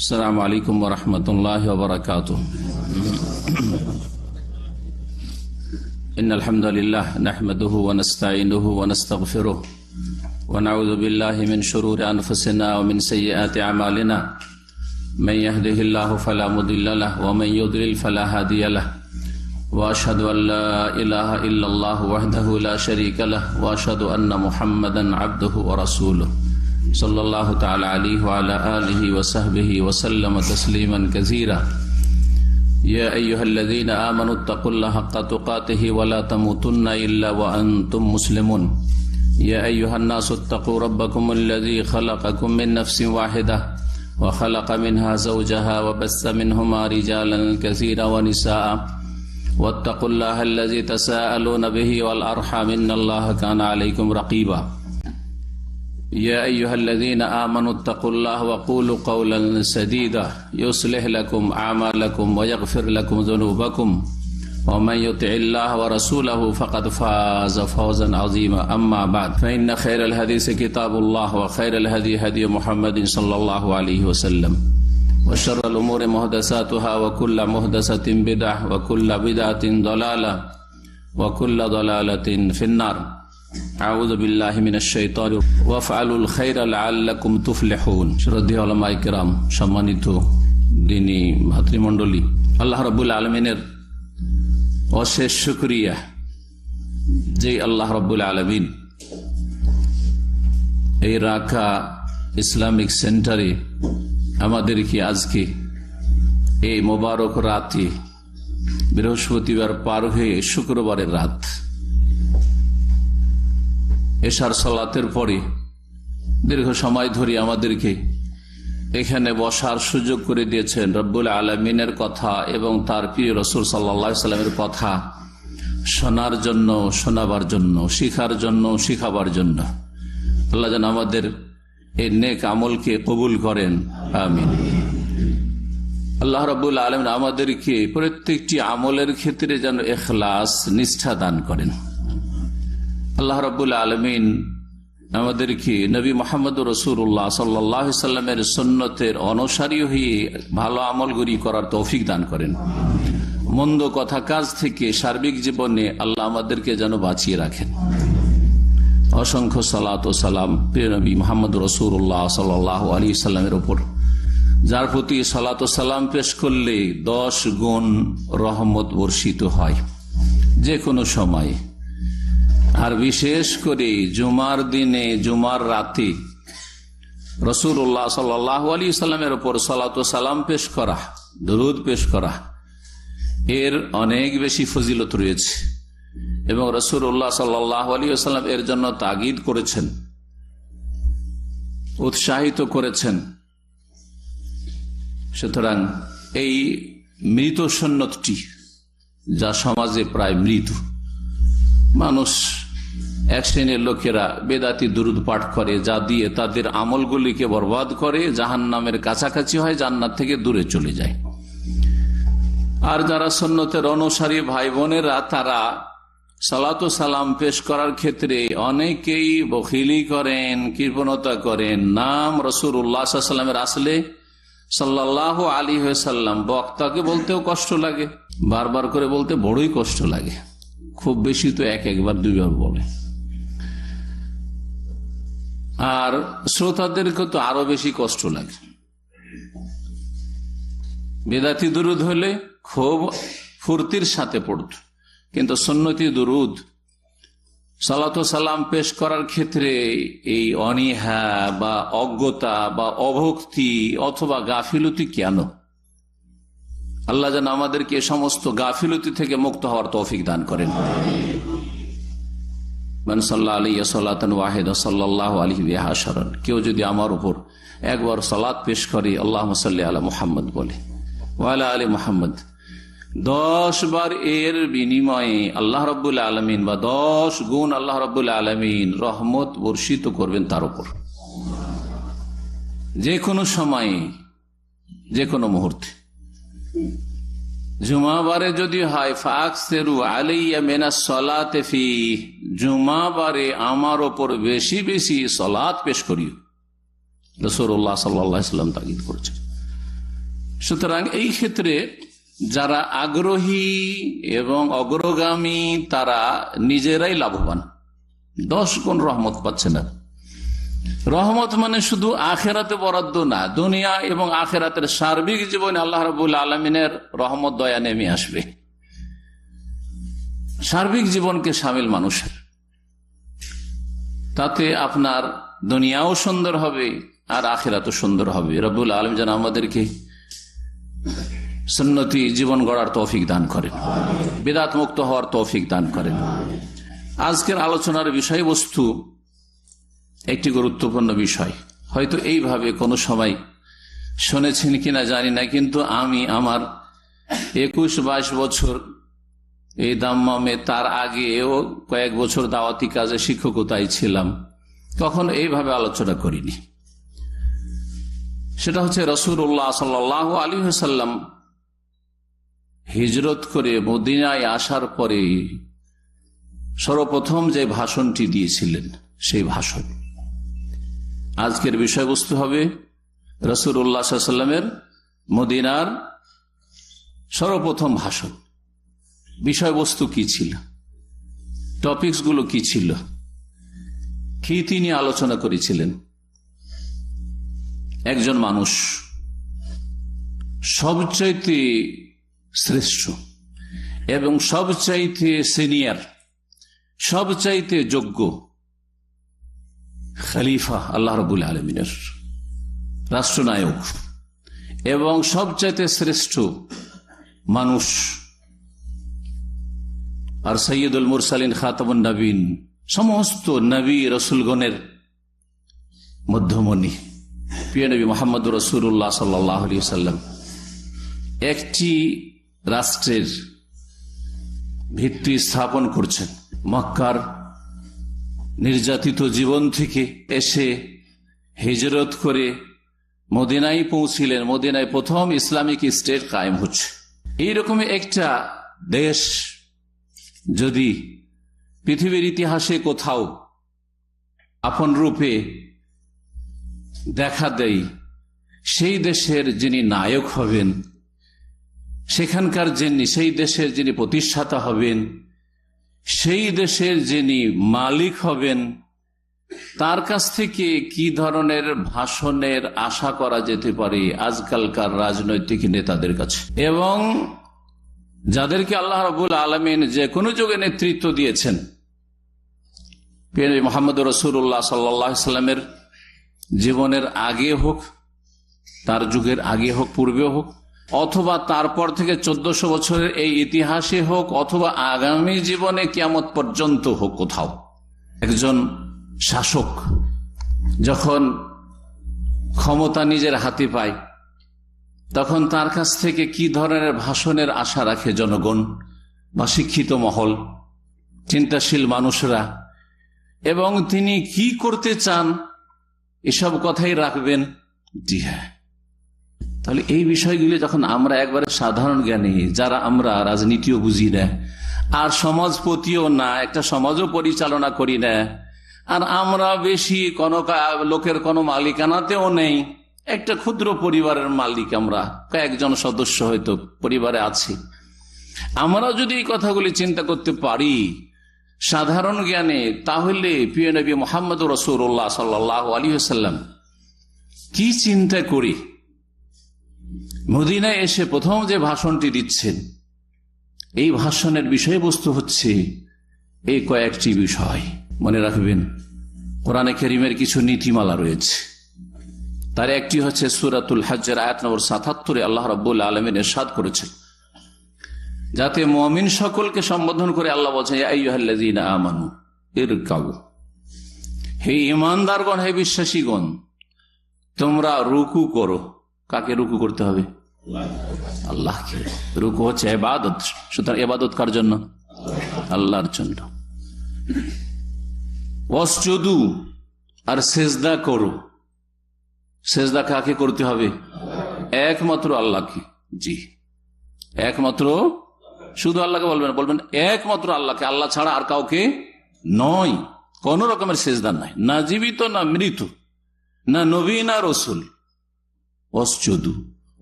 अस्सलामु अलैकुम वरहमतुल्लाहि वबरकातुह। इन्नल हम्दुलिल्लाह नहमदुहु व नस्तईनुहु व नस्तगफिरुह व नऊज़ु बिल्लाहि मिन शुरूरि अनफुसिना व मिन सय्यिआति अमालिना मन यहदिहिल्लाहु फला मुदिल्ल लहु व मन युद्लिल फला हादिय लहु व अशहदु अन ला इलाहा इल्लल्लाह वहदहु ला शरीका लहु व अशहदु अन्ना मुहम्मदन अब्दुहु व रसूलुहु सल्लल्लाहु तआला अलैहि व अला आलिहि व सहबिहि व सल्लम तस्लीमन कसीरा। या अय्युहल्लज़ीना आमनुत्तक़ुल्लाहा हक़्क़ तुक़ातिहि व ला तमूतुन्ना इल्ला व अंतुम मुस्लिमून। या अय्युहन्नासुत्तक़ू रब्बकुमुल्लज़ी ख़लक़कुम मिन नफ्सिन वाहिदा व ख़लक़ मिनहा ज़ौजहा व बस्स मिनहुमा रिजालन कसीरा व निसाअ वत्तक़ुल्लाहल्लज़ी तसाअलूना बिही वल अर्हाम इन्नल्लाहा काना अलैकुम रक़ीबा। या अय्युहल्लज़ीना आमनुत्तक़ुल्लाहा वक़ूलू क़ौलन सदीदा युस्लिह लकुम आमालकुम व यग़फ़िर लकुम ज़ुनूबकुम व मन युतिइल्लाहा व रसूलहु फ़क़द फ़ाज़ फ़ौज़न अज़ीमा। अम्मा बाद फ़इन्न ख़ैरल हदीस किताबुल्लाह व ख़ैरल हदी हदी मुहम्मदिन सल्लल्लाहु अलैहि वसल्लम व शर्रल उमूरि मुहदसातुहा व कुल्लु मुहदसतिन बिदअह व कुल्लु बिदअतिन दलाला व कुल्लु दलालतिन फिन्नार। आऊज़ु बिल्लाहि मिनश शैतानिर वफ़अलुल खैरा लअल्लकुम तुफ़लिहून। श्रद्धेय उलामाए किराम, सम्मानित दीनी भातृमंडলী, আল্লাহ রাব্বুল আলামিনের অশেষ শুকরিয়া যে আল্লাহ রাব্বুল আলামিন এই রাকা ইসলামিক সেন্টারে আমাদেরকে আজকে এই মোবারক রাতে, বৃহস্পতিবার পার হয়ে শুক্রবারের রাত, এশার সালাতের পরে দীর্ঘ সময় ধরে আমাদেরকে এখানে বসার সুযোগ করে দিয়েছেন। রব্বুল আলামিনের কথা এবং তার প্রিয় রাসূল সাল্লাল্লাহু আলাইহি সাল্লামের কথা শোনার জন্য, শোনাবার জন্য, শিখার জন্য, শিখাবার জন্য। আল্লাহ যেন আমাদের এই নেক আমলকে কবুল করেন, আমিন। আল্লাহ রাব্বুল আলামিন আমাদেরকে প্রত্যেকটি আমলের ক্ষেত্রে যেন ইখলাস, নিষ্ঠা দান করেন। আল্লাহ রাব্বুল আলামিন আমাদেরকে নবী মুহাম্মদ রাসূলুল্লাহ সাল্লাল্লাহু আলাইহি সাল্লামের সুন্নতের অনুসারী হয়ে ভালো আমলগুলি করার তৌফিক দান করেন। মন্দ কথা কাজ থেকে সার্বিক জীবনে আল্লাহ আমাদেরকে যেন বাঁচিয়ে রাখেন। অসংখ্য সালাত ও সালাম প্রিয় নবী মুহাম্মদ রাসূলুল্লাহ সাল্লাল্লাহু আলাইহি সাল্লামের উপর, যার প্রতি সালাত ও সালাম পেশ করলে 10 গুণ রহমত বর্ষিত হয় যে কোনো সময়। আর বিশেষ করে জুমার দিনে, জুমার রাতে রাসূলুল্লাহ সাল্লাল্লাহু আলাইহি সাল্লামের উপর সালাত ও সালাম পেশ করা, দরুদ পেশ করা, এর অনেক বেশি ফজিলত রয়েছে এবং রাসূলুল্লাহ সাল্লাল্লাহু আলাইহি সাল্লাম এর জন্য তাগিদ করেছেন, উৎসাহিত করেছেন। সুতরাং এই মৃত সুন্নতটি, যা সমাজে প্রায় মৃত, মানুষ এক শ্রেণীর লোকেরা বেদাতি দুরুদ পাঠ করে, যা দিয়ে তাদের আমলগুলিকে বরবাদ করে, জাহান্নামের কাছাকাছি হয়, জান্নাত থেকে দূরে চলে যায়। আর যারা সুন্নতের অনুসারী ভাই বোনেরা, তারা সালাত ও সালাম পেশ করার ক্ষেত্রে অনেকেই বখিলি করেন, কৃপণতা করেন। নাম রাসূলুল্লাহ সাল্লাল্লাহু আলাইহি ওয়াসাল্লামের আসলে সাল্লাল্লাহু আলাইহি ওয়াসাল্লাম, বক্তাকে বলতেও কষ্ট লাগে, বারবার করে বলতে বড়ই কষ্ট লাগে। খুব বেশি তো একবার দুইবার বলে, আর শ্রোতাদেরকে তো আরো বেশি কষ্ট লাগে। বেদাতি দুরুদ হলে খুব ফুর্তির সাথে পড়ত, কিন্তু সুন্নতি দুরুদ সালাত ও সালাম পেশ করার ক্ষেত্রে এই অনীহা বা অজ্ঞতা বা অভক্তি অথবা গাফিলতি কেন? আল্লাহ যেন আমাদেরকে এ সমস্ত গাফিলতি থেকে মুক্ত হওয়ার তৌফিক দান করেন। মান সাল্লা আলাইহি সালাতান ওয়াহিদা সাল্লাল্লাহু আলাইহি বিহা আশরান। কেউ যদি আমার উপর একবার সালাত পেশ করে, আল্লাহুম্মা সাল্লি আলা মুহাম্মদ বলে, ওয়া আলা আলি মুহাম্মদ, 10 বার এর বিনিময়ে আল্লাহ রাব্বুল আলামিন বা 10 গুণ আল্লাহ রাব্বুল আলামিন রহমত বর্ষিত করবেন তার উপর, যে কোনো সময়ে, যে কোনো মুহূর্তে। জুমাবারে যদি হয়, ফাকসিরু আলাইয়া মিনাস সালাতি ফি, জুমাবারে আমার উপর বেশি বেশি সালাত পেশ করিও, রাসূলুল্লাহ সাল্লাল্লাহু আলাইহি ওয়াসাল্লাম তাগিদ করেছেন। সুতরাং এই ক্ষেত্রে যারা আগ্রহী এবং অগ্রগামী তারা নিজেরাই লাভবান, 10 গুণ রহমত পাচ্ছে না। রহমত মানে শুধু আখেরাতে বরাদ্দ না, দুনিয়া এবং আখেরাতের সার্বিক জীবনে আল্লাহ রাব্বুল আলামিনের রহমত দয়া নেমে আসবে, সার্বিক জীবনকে শামিল মানুষের। তাতে আপনার দুনিয়াও সুন্দর হবে আর আখিরাতও সুন্দর হবে। রব্বুল আলামিন যেন আমাদেরকে সুন্নতি জীবন গড়ার তৌফিক দান করেন, বিদআত মুক্ত হওয়ার তৌফিক দান করেন। আজকের আলোচনার বিষয়বস্তু একটি গুরুত্বপূর্ণ বিষয়, হয়তো এইভাবে কোনো সময় শুনেছেন কিনা জানি না, কিন্তু আমি আমার 21-22 বছর এই দাম্মামে, তার আগেও কয়েক বছর দাওয়াতি কাজে শিক্ষকতায় ছিলাম, তখন এইভাবে আলোচনা করিনি। সেটা হচ্ছে রাসূলুল্লাহ সাল্লাল্লাহু আলাইহি ওয়াসাল্লাম হিজরত করে মদিনায় আসার পরে সর্বপ্রথম যে ভাষণটি দিয়েছিলেন সেই ভাষণ। আজকের বিষয়বস্তু হবে রাসূলুল্লাহ সাল্লাল্লাহু আলাইহি ওয়াসাল্লামের মদিনার সর্বপ্রথম ভাষণ। বিষয়বস্তু কি ছিল, টপিকস গুলো কি ছিল, কি তিনি আলোচনা করেছিলেন। একজন মানুষ সবচাইতে শ্রেষ্ঠ এবং সবচাইতে সিনিয়র, সবচাইতে যোগ্য খলিফা আল্লাহ রাব্বুল আলামিনের, রাষ্ট্রনায়ক এবং সবচাইতে শ্রেষ্ঠ মানুষ আর সৈয়দুল মুরসালিন খাতামুন নবীন, সমস্ত নবী রসুলগণের মধ্যমণি প্রিয় নবী মুহাম্মদুর রাসূলুল্লাহ সাল্লাল্লাহু আলাইহি ওয়াসাল্লাম একটি রাষ্ট্রের ভিত্তি স্থাপন করছেন। মক্কার নির্যাতিত জীবন থেকে এসে হিজরত করে মদিনায় পৌঁছিলেন। মদিনায় প্রথম ইসলামিক স্টেট কায়েম হচ্ছে। এইরকম একটা দেশ যদি পৃথিবীর ইতিহাসে কোথাও আপন রূপে দেখা দেয়, সেই দেশের যিনি নায়ক হবেন, সেখানকার যিনি, সেই দেশের যিনি প্রতিষ্ঠাতা হবেন, সেই দেশের যিনি মালিক হবেন, তার কাছ থেকে কি ধরনের ভাষণের আশা করা যেতে পারে আজকালকার রাজনৈতিক নেতাদের কাছে, এবং যাদেরকে আল্লাহ রাব্বুল আলামিন যে কোনো যুগে নেতৃত্ব দিয়েছেন, মুহাম্মদুর রাসূলুল্লাহ সাল্লাল্লাহু আলাইহি ওয়াসাল্লামের জীবনের আগে হোক, তার যুগের আগে হোক, পূর্বে হোক, অথবা তারপর থেকে 1400 বছরের এই ইতিহাসে হোক, অথবা আগামী জীবনে কিয়ামত পর্যন্ত হোক, কোথাও একজন শাসক যখন ক্ষমতা নিজের হাতে পায়, তখন তার কাছ থেকে কি ধরনের ভাষণের আশা রাখে জনগণ বা শিক্ষিত মহল, চিন্তাশীল মানুষরা, এবং তিনি কি করতে চান এসব কথাই রাখবেন। জি হ্যাঁ, তাহলে এই বিষয়গুলি যখন আমরা একবারে সাধারণ জ্ঞানী, যারা আমরা রাজনীতিও বুঝি না আর সমাজপতিও না, একটা সমাজও পরিচালনা করি না, আর আমরা বেশি কোনো লোকের কোনো মালিকানাতেও নেই, একটা ক্ষুদ্র পরিবারের মালিক, আমরা কয়েকজন সদস্য হয়তো পরিবারে আছি, আমরা যদি এই কথাগুলি চিন্তা করতে পারি সাধারণ জ্ঞানে, তাহলে প্রিয় নবী মুহাম্মদুর রাসূলুল্লাহ সাল্লাল্লাহু আলাইহি ওয়াসাল্লাম কি চিন্তা করি মদিনায় এসে প্রথম যে ভাষণটি দিচ্ছেন, এই ভাষণের বিষয়বস্তু হচ্ছে এই কয়েকটি বিষয়। মনে রাখবেন, কোরআনে কারীমের কিছু নীতিমালা রয়েছে, তার একটি হচ্ছে সূরাতুল হজ্জের আয়াত নম্বর ৭৭ আল্লাহ রাব্বুল আলামিন ইরশাদ করেছেন, যাতে মুমিন সকলকে সম্বোধন করে আল্লাহ বলছেন, ইয়া আইয়ুহাল্লাযীনা আমানু ইরকাউ, হে ঈমানদারগণ, হে বিশ্বাসীগণ, তোমরা রুকু করো। কাকে রুকু করতে হবে? আল্লাহকে। রুকু হচ্ছে ইবাদত, সুতরাং ইবাদত কার জন্য? আল্লাহর জন্য। ওয়াসজুদু, আর সেজদা করো। সেজদা কাকে করতে হবে? একমাত্র আল্লাহকে। জি, একমাত্র, শুধু আল্লাহকে বলবেন একমাত্র আল্লাহকে, আল্লাহ ছাড়া আর কাউকে নয়। কোন রকমের সেজদা নাই, না জীবিত না মৃত, না নবী না রসুল। ওয়াসজুদু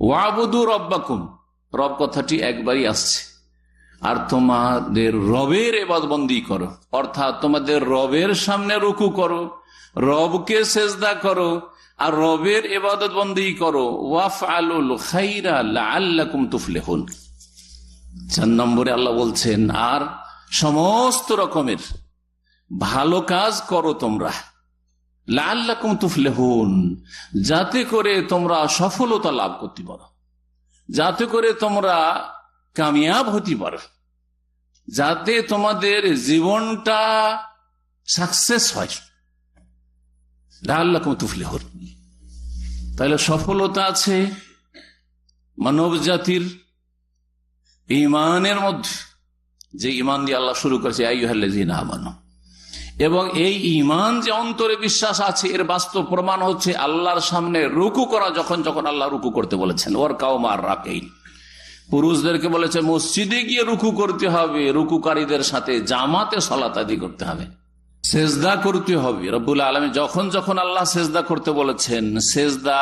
ওয়াবুদু রব্বাকুম, রব কথাটি একবারই আসছে, আর তোমাদের রবের ইবাদতবন্দি করো, অর্থাৎ তোমাদের রবের সামনে রুকু করো, রবকে সেজদা করো, আর রবের ইবাদতবন্দি করো। ওয়াফআলুল খাইরা লাআল্লাকুম তুফলিহুন। 4 নম্বরে আল্লাহ বলছেন, আর সমস্ত রকমের ভালো কাজ করো তোমরা, লাআল্লাকুম তুফলিহুন, যাতে করে তোমরা সফলতা লাভ করতে পারো, যাতে করে তোমরা কামিয়াব হতে পারো, যাতে তোমাদের জীবনটা সাকসেস হয়। লাআল্লাকুম তুফলিহুন, তাহলে সফলতা আছে মানব জাতির ঈমানের মধ্যে, যে ঈমান দিয়ে আল্লাহ শুরু করেছে আইয়ুহাল্লাযীনা আমানু, এবং এই ঈমান যে অন্তরে বিশ্বাস আছে এর বাস্তব প্রমাণ হচ্ছে আল্লাহর সামনে রুকু করা। যখন যখন আল্লাহ রুকু করতে বলেছেন, ওয়ারকাউ মা'আর রাকিঈন, পুরুষদেরকে বলেছে মসজিদে গিয়ে রুকু করতে হবে, রুকুকারীদের সাথে জামাতে সালাত আদায় করতে হবে, সেজদা করতে হবে। রব্বুল আলামিন যখন যখন আল্লাহ সেজদা করতে বলেছেন, সেজদা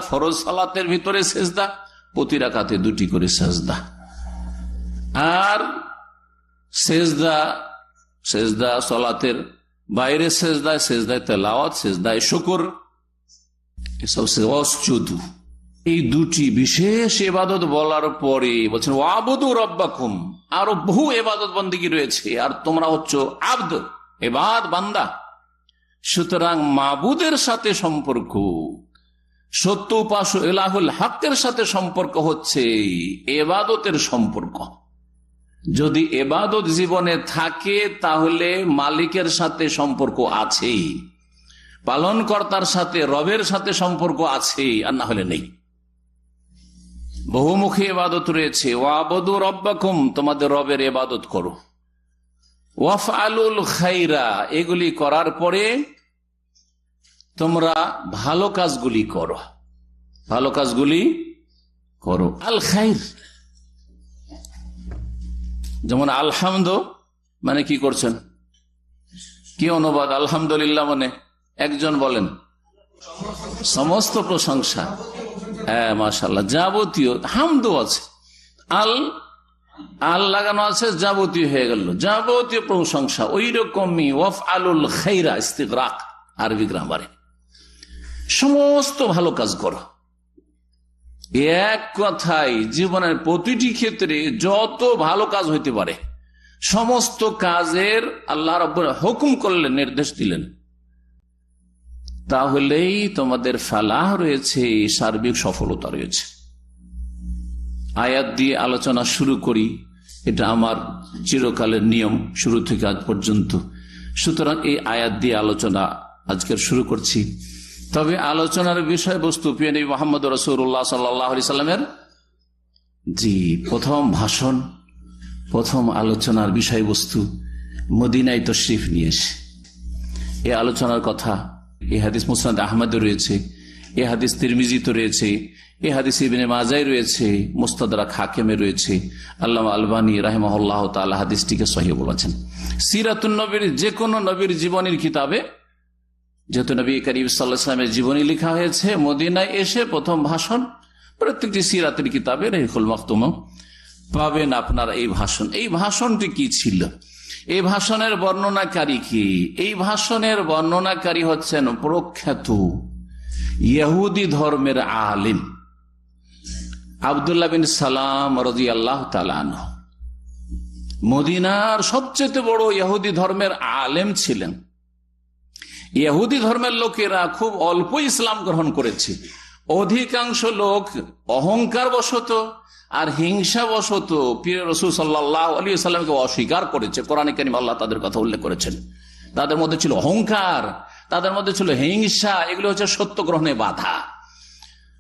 ফরজ সালাতের ভিতরে সেজদা, প্রতি রাকাতে 2টি করে সেজদা, আর সেজদা সালাতের বাইরে সেজদায় তেলাওয়াত, সেজদায় শুকর, এসব ওয়াসজুদু, এই 2টি বিশেষ ইবাদত বলার পরে বলছেন ওয়াবুদু রব্বাকুম, আরো বহু ইবাদত বন্দেগী রয়েছে, আর তোমরা হচ্ছ আব্দ, ইবাদ, বান্দা। সুতরাং মাবুদের সাথে সম্পর্ক, সত্য উপাস্য ইলাহুল হকের সাথে সম্পর্ক হচ্ছে ইবাদতের সম্পর্ক। যদি ইবাদত জীবনে থাকে তাহলে মালিকের সাথে সম্পর্ক আছে, পালনকর্তার সাথে, রবের সাথে সম্পর্ক আছে, আর না হলে নেই। বহুমুখী ইবাদত রয়েছে। ওয়াবুদু রব্বাকুম, তোমাদের রবের ইবাদত করো। ওয়াফআলুল খাইরা, এগুলি করার পরে তোমরা ভালো কাজগুলি করো, ভালো কাজগুলি করো। আল খাইর, যেমন আলহামদ মানে কি করছেন, কি অনুবাদ? আলহামদুলিল্লাহ মানে একজন বলেন সমস্ত প্রশংসা। হ্যাঁ, মাশাআল্লাহ, যাবতীয় হামদ আছে, আল লাগানো আছে, যাবতীয় হয়ে গেল, যাবতীয় প্রশংসা। ওই রকমই ওয়াফআলুল খাইরা, ইস্তিগরাক আরবি গ্রামারে, সমস্ত ভালো কাজ করো। এক কথায় জীবনের প্রতিটি ক্ষেত্রে যত ভালো কাজ হইতে পারে সমস্ত কাজের আল্লাহ রাব্বুল হুকুম করলেন, নির্দেশ দিলেন, তাহলেই তোমাদের ফালাহ রয়েছে, সার্বিক সফলতা রয়েছে। আয়াত দিয়ে আলোচনা শুরু করি, এটা আমার চিরকালের নিয়ম, শুরু থেকে আজ পর্যন্ত। সুতরাং এই আয়াত দিয়ে আলোচনা আজকের শুরু করছি। তবে আলোচনার বিষয়বস্তু প্রিয় নবী মুহাম্মদ রাসূলুল্লাহ সাল্লাল্লাহু আলাইহি সাল্লামের প্রথম ভাষণ, প্রথম আলোচনার বিষয়বস্তু মদিনায় তাশরীফ নিয়ে এসে এই আলোচনার কথা। এই হাদিস মুসনাদ আহমদে রয়েছে, এই হাদিস তিরমিজিতে রয়েছে, এই হাদিস ইবনে মাজায় রয়েছে, মুস্তাদরাক হাকিমে রয়েছে। আল্লামা আলবানী রাহিমাহুল্লাহ তাআলা হাদিসটিকে সহিহ বলেছেন। সিরাতুন নবীর, যে কোনো নবীর জীবনীর কিতাবে, যেহেতু নবী করিম সাল্লাল্লাহু আলাইহি ওয়াসাল্লামের জীবনী লেখা হয়েছে, মদিনায় এসে প্রথম ভাষণ, প্রত্যেকটি সিরাতের কিতাবে রহিকুল মাকতুম পাবেন আপনারা এই ভাষণ। এই ভাষণটি কি ছিল? এই ভাষণের বর্ণনাকারী কি? এই ভাষণের বর্ণনাকারী হচ্ছেন প্রখ্যাত ইহুদি ধর্মের আলিম আব্দুল্লাহ বিন সালাম রাদিয়াল্লাহু তাআলা আনহু। মদিনার সবচেয়ে বড় ইহুদি ধর্মের আলেম ছিলেন। ইহুদি ধর্মের লোকেরা খুব অল্প ইসলাম গ্রহণ করেছে। অধিকাংশ লোক অহংকার বশত আর হিংসা বশত প্রিয় রাসূল সাল্লাল্লাহু আলাইহি ওয়াসাল্লামকে অস্বীকার করেছে। কোরআনে কারীমে আল্লাহ তাদের কথা উল্লেখ করেছেন। তাদের মধ্যে ছিল অহংকার, তাদের মধ্যে ছিল হিংসা, এগুলো হচ্ছে সত্য গ্রহণে বাধা।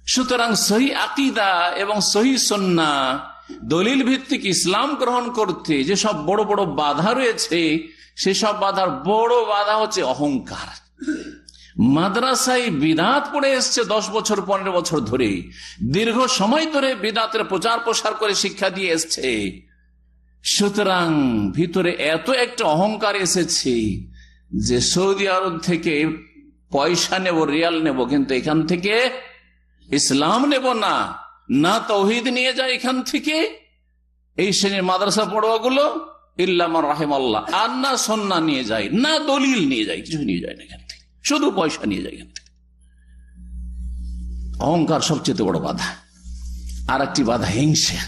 সুতরাং সহি আকীদা এবং সহি সুন্নাহ, দলিল ভিত্তিক ইসলাম গ্রহণ করতে যেসব বড় বড় বাধা রয়েছে, সেসব বাধার বড় বাধা হচ্ছে অহংকার। মাদ্রাসায় বিদআত পড়ে এসছে 10 বছর 15 বছর ধরে, দীর্ঘ সময় ধরে বিদআতের প্রচার প্রসার করে শিক্ষা দিয়ে এসছে। সুতরাং ভিতরে এত একটা অহংকার এসেছে যে সৌদি আরব থেকে পয়সা নেব, রিয়াল নেব, কিন্তু এখান থেকে ইসলাম নেব না, না তাওহীদ নিয়ে যায় এখান থেকে এই শ্রেণীর মাদ্রাসা পড়ুয়াগুলো, ইল্লা মান রাহিমাল্লাহ, আর না সুন্নাহ নিয়ে যায়, না দলিল নিয়ে যায়, কিছু নিয়ে যায় না এখান থেকে, শুধু পয়সা নিয়ে যায় এখান থেকে। অহংকার সবচেয়ে বড় বাধা। আর একটি বাধা হিংসা।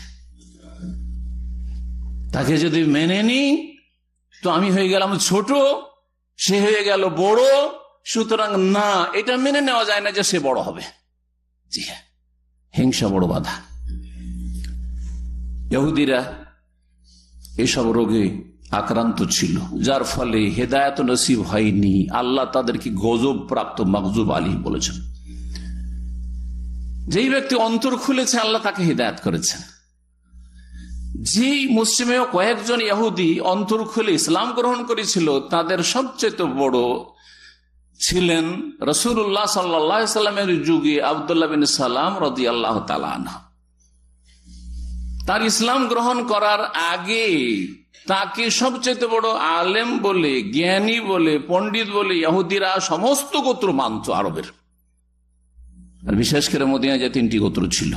তাকে যদি মেনে নি তো আমি হয়ে গেলাম ছোট, সে হয়ে গেল বড়, সুতরাং না, এটা মেনে নেওয়া যায় না যে সে বড় হবে। জি হ্যাঁ, হিংসা বড় বাধা। ইহুদিরা এসব রোগে আক্রান্ত ছিল, যার ফলে হেদায়েত নসিব হয়নি। আল্লাহ তাদেরকে গজব প্রাপ্ত মাগজুব আলী বলেছেন। যেই ব্যক্তি অন্তর খুলেছে আল্লাহ তাকে হিদায়াত করেছেন। যেই মুসলিমেও কয়েকজন ইহুদি অন্তর খুলে ইসলাম গ্রহণ করেছিল, তাদের সবচেয়ে বড় ছিলেন রাসূলুল্লাহ সাল্লাল্লাহু আলাইহি সাল্লামের যুগে আব্দুল্লাহ বিন সালাম রাদিয়াল্লাহু তাআলা আনহু। তার ইসলাম গ্রহণ করার আগে তাকে সবচেয়ে বড় আলেম বলে, জ্ঞানী বলে, পণ্ডিত বলে ইহুদিরা সমস্ত গোত্র মানত আরবের। আর বিশেষ করে মদিনায় যে 3টি গোত্র ছিল,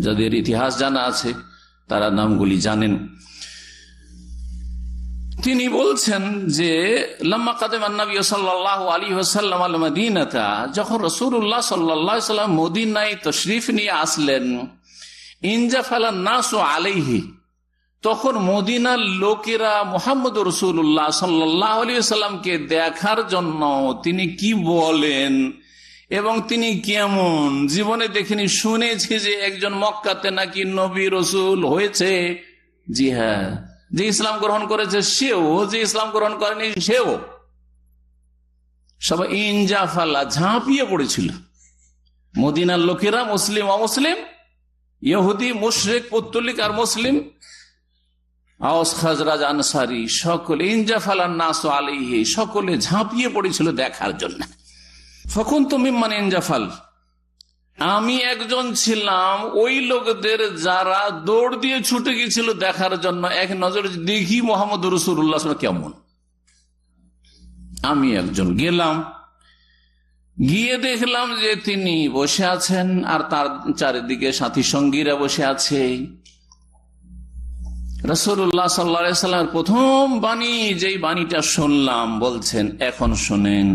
যাদের ইতিহাস জানা আছে তারা নামগুলি জানেন। তিনি বলছেন যে লাম্মা কাদামান নবী সাল্লাল্লাহু আলাইহি ওয়াসাল্লাম আল মদিনাতা, যখন রাসূলুল্লাহ সাল্লাল্লাহু আলাইহি ওয়াসাল্লাম মদিনায় তাশরীফ নিয়ে আসলেন, ইনজাফালান নাসু আলাইহি, তখন মদিনার লোকেরা মুহাম্মদ রাসূলুল্লাহ সাল্লাল্লাহু আলাইহি ওয়াসাল্লামকে দেখার জন্য তিনি কি বলেন এবং তিনি কেমন, জীবনে দেখিনি, শুনেছি যে একজন মক্কাতে নাকি নবী রসুল হয়েছে। জি হ্যাঁ, যে ইসলাম গ্রহণ করেছে সেও, যে ইসলাম গ্রহণ করেনি সেও, সবাই ইনজাফালা, ঝাঁপিয়ে পড়েছিল। মদিনার লোকেরা, মুসলিম অমুসলিম, ইহুদি মুশরিক পৌত্তলিক আর মুসলিম, আওস খাজরাজ আনসারি, সকলে ইনজাফালান নাসু আলাইহি, সকলে ঝাঁপিয়ে পড়েছিল দেখার জন্য। ফকুন তুমি মানে ইনজাফাল, আমি একজন ছিলাম ওই লোকদের যারা দৌড় দিয়ে ছুটে গিয়েছিল দেখার জন্য, এক নজর দেখি মুহাম্মদ রাসূলুল্লাহ কেমন। আমি একজন গেলাম, গিয়ে দেখলাম যে তিনি বসে আছেন আর তার চারিদিকে সাথী সঙ্গীরা বসে আছে। রাসূলুল্লাহ সাল্লাল্লাহু আলাইহি ওয়াসাল্লামের প্রথম বাণী, যেই বাণীটা শুনলাম, বলছেন এখন শোনেন।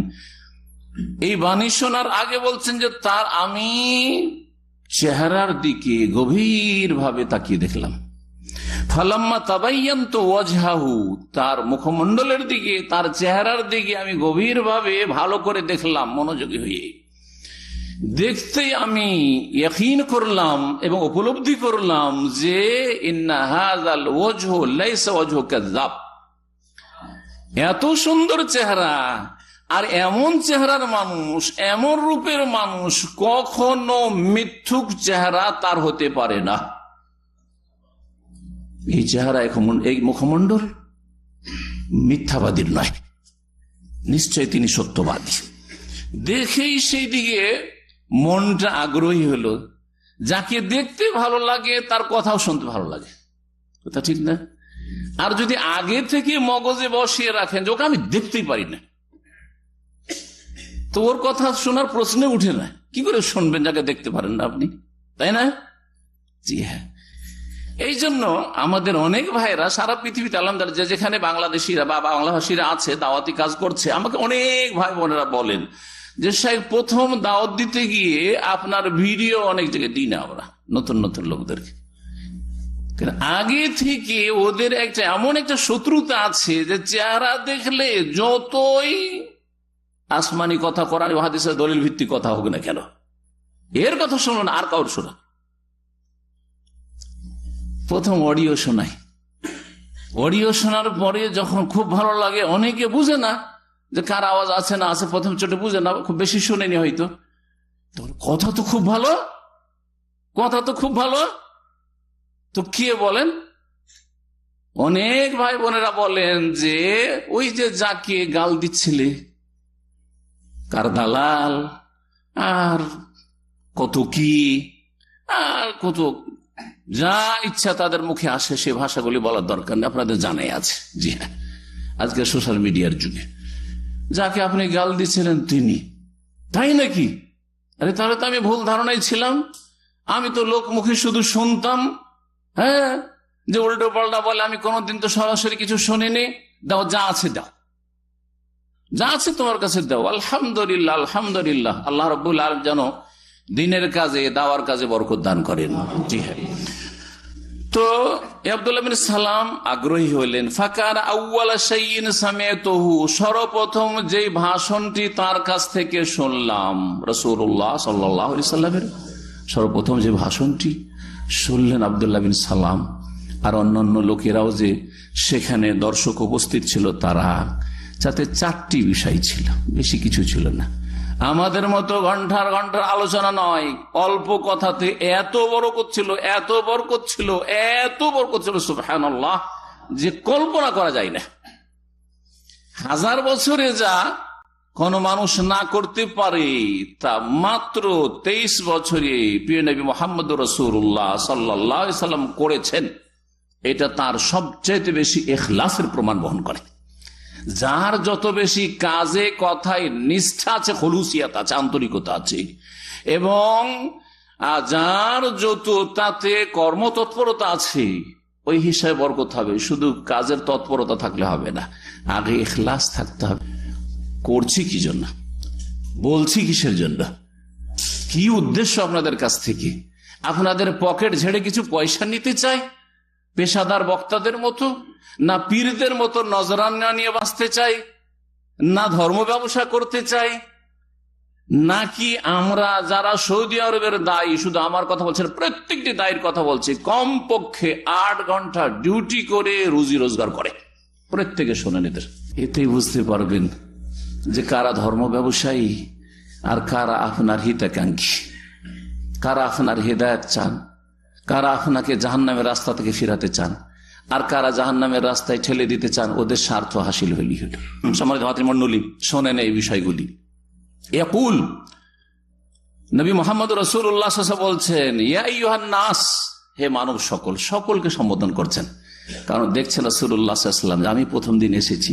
এই বাণী শোনার আগে বলছেন যে তার আমি চেহারার দিকে গভীর ভাবে তাকিয়ে দেখলাম। ফালাম্মা তাবায়্যানতু ওয়াজহাহু, তার মুখমণ্ডলের দিকে, তার চেহারার দিকে আমি গভীর ভাবে ভালো করে দেখলাম, মনোযোগী হয়ে দেখতেই আমি ইয়াকিন করলাম এবং উপলব্ধি করলাম যে ইন্না হাযাল ওয়াজহু লাইসা ওয়াজহু কাযাব, এত সুন্দর চেহারা আর এমন চেহারার মানুষ, এমন রূপের মানুষ কখনো মিথ্যুক চেহারা তার হতে পারে না। এই চেহারা, এই মুখমণ্ডল মিথ্যাবাদীর নয়, নিশ্চয় তিনি সত্যবাদী। দেখেই সেই দিকে মনটা আগ্রহী হলো। যাকে দেখতে ভালো লাগে তার কথাও শুনতে ভালো লাগে, কথা ঠিক না? আর যদি আগে থেকে মগজে বসিয়ে রাখেন যে ওকে আমি দেখতেই পারি না, তো ওর কথা শোনার প্রশ্নে উঠে না। কি করে শুনবেন যাকে দেখতে পারেন না আপনি, তাই না? জি হ্যাঁ, এই জন্য আমাদের অনেক ভাইরা সারা পৃথিবীতে আলহামদুলিল্লাহ যেখানে বাংলাদেশিরা বা বাংলাভাষীরা আছে, দাওয়াতি কাজ করছে, আমাকে অনেক ভাই বোনেরা বলেন যে সাহেব প্রথম দাওয়াত দিতে গিয়ে আপনার ভিডিও অনেক জায়গায় দিই না আমরা নতুন নতুন লোকদেরকে। আগে থেকে ওদের একটা এমন একটা শত্রুতা আছে যে চেহারা দেখলে যতই আসমানি কথা, কোরআন হাদিসের দলিল ভিত্তিক কথা হোক না কেন, এর কথা শুনুন আর কাউর শোনা। প্রথম অডিও শোনাই, অডিও শোনার পরে যখন খুব ভালো লাগে, অনেকে বুঝে না যে কার আওয়াজ আছে না আছে, প্রথম চোটে বুঝে না, খুব বেশি শোনেনি হয়তো, কথা তো খুব ভালো, কথা তো খুব ভালো, তো কে বলেন? অনেক ভাই বোনেরা বলেন যে ওই যে যাকে গাল দিচ্ছিলে, কার দালাল, আর কত কি, আর কত যা ইচ্ছা তাদের মুখে আসে, সে ভাষাগুলি বলার দরকার নেই, আপনাদের জানাই আছে। জি হ্যাঁ, আজকে সোশ্যাল মিডিয়ার যুগে যাকে আপনি গাল দিচ্ছিলেন তিনি, তাই নাকি? আরে তাহলে তো আমি ভুল ধারণায় ছিলাম, আমি তো লোক মুখে শুধু শুনতাম, হ্যাঁ, যে উল্টো পাল্টা বলে, আমি কোনোদিন তো সরাসরি কিছু শুনিনি। দাও, যা আছে দাও, যা আছে তোমার কাছে দাও। আলহামদুলিল্লাহ, আলহামদুলিল্লাহ। আল্লাহ রাব্বুল আলামিন যেন দিনের কাজে, দাওয়ার কাজে বরকত দান করেন। জি হ্যাঁ। তো আব্দুল্লাহ বিন সালাম আগ্রহী হইলেন। ফাকার আউয়ালা শাইইন সামি'তুহু, সর্বপ্রথম যে ভাষণটি তার কাছ থেকে শুনলাম, রাসূলুল্লাহ সাল্লাল্লাহু আলাইহি সাল্লামের সর্বপ্রথম যে ভাষণটি শুনলেন আব্দুল্লাহ বিন সালাম আর অন্যান্য লোকেরাও যে সেখানে দর্শক উপস্থিত ছিল, তারা যাতে 4টি বিষয় ছিল, বেশি কিছু ছিল না। আমাদের মতো ঘন্টার ঘন্টার আলোচনা নয়, অল্প কথাতে এত বরকত ছিল, এত বরকত ছিল, এত বরকত ছিল, সুবহানাল্লাহ, যে কল্পনা করা যায় না। 1000 বছরে যা কোন মানুষ না করতে পারে, তা মাত্র 23 বছরে প্রিয় নবী মুহাম্মদ রাসূলুল্লাহ সাল্লাল্লাহু আলাইহি সাল্লাম করেছেন। এটা তার সবচেয়ে বেশি ইখলাসের প্রমাণ বহন করে। যার যত বেশি কাজে কথায় নিষ্ঠা আছে, খুলুসিয়াত আছে, আন্তরিকতা আছে, এবং যার যত তাতে কর্মতৎপরতা আছে, ওই হিসাবে বরকত হবে। শুধু কাজের তৎপরতা থাকলে হবে না, আগে ইখলাস থাকতে হবে। করছি কি জন্য, বলছি কিসের জন্য, কি উদ্দেশ্য আপনাদের কাছ থেকে? আপনাদের পকেট ঝেড়ে কিছু পয়সা নিতে চাই পেশাদার বক্তাদের মতো, না পীরদের মতো নজরানা নিয়ে বাঁচতে চাই, না ধর্ম ব্যবসা করতে চাই, নাকি আমরা যারা সৌদি আরবের দায়ী, শুধু আমার কথা বলছেন, প্রত্যেকটি দায়ের কথা বলছি, কমপক্ষে 8 ঘন্টা ডিউটি করে রুজি রোজগার করে, প্রত্যেকে শোনেন এদের। এতেই বুঝতে পারবেন যে কারা ধর্ম ব্যবসায়ী আর কারা আপনার হিতাকাঙ্ক্ষী, কারা আপনার হেদায়েত চান, কারা আপনাকে জাহান্নামের রাস্তা থেকে ফিরাতে চান, আর কারা জাহান্নামের রাস্তায় ঠেলে দিতে চান। ওদের স্বার্থ হাসিল হইলি হল। সম্মানিত মাতৃমণ্ডলী, শোনেন এই বিষয়গুলি। ইয়াকুল, নবী মুহাম্মদ রাসূলুল্লাহ সাল্লাল্লাহু আলাইহি ওয়াসাল্লাম বলছেন, ইয়া আইয়ুহান নাস, হে মানব সকল, সকলকে সম্বোধন করছেন। কারণ দেখছেন রাসূলুল্লাহ সাল্লাল্লাহু আলাইহি ওয়াসাল্লাম, আমি প্রথম দিন এসেছি,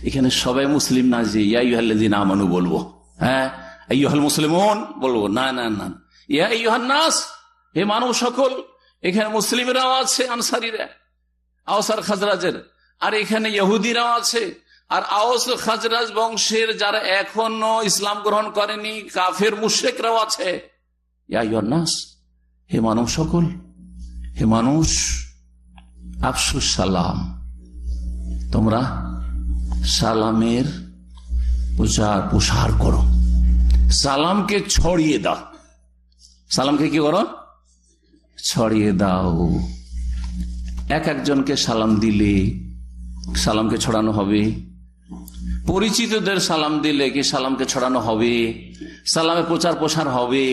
এখানে সবাই মুসলিম না যে ইয়া আইয়ুহাল্লাযীনা আমানু বলবো, হ্যাঁ, আইয়ুহাল মুসলিমুন বলবো না, না, না, ইয়া আইয়ুহান নাস, হে মানব সকল। এখানে মুসলিমরাও আছে, আনসারীরা, আওস আর খাজরাজের, আর এখানে ইহুদিরাও আছে, আর আওস খাজরাজ বংশের যারা এখনো ইসলাম গ্রহণ করেনি কাফের মুশরিকরাও আছে। ইয়া আইয়ুহান নাস, হে মানব সকল, হে মানুষ, আফসুস সালাম, তোমরা সালামের প্রসার করো, সালামকে ছড়িয়ে দাও। সালামকে কি করো? ছড়িয়ে দাও। একজনকে সালাম দিলে সালামকে ছড়ানো হবে, পরিচিতদের সালাম দিলে কি সালামকে ছড়ানো হবে, সালামের প্রচার প্রসার হবে।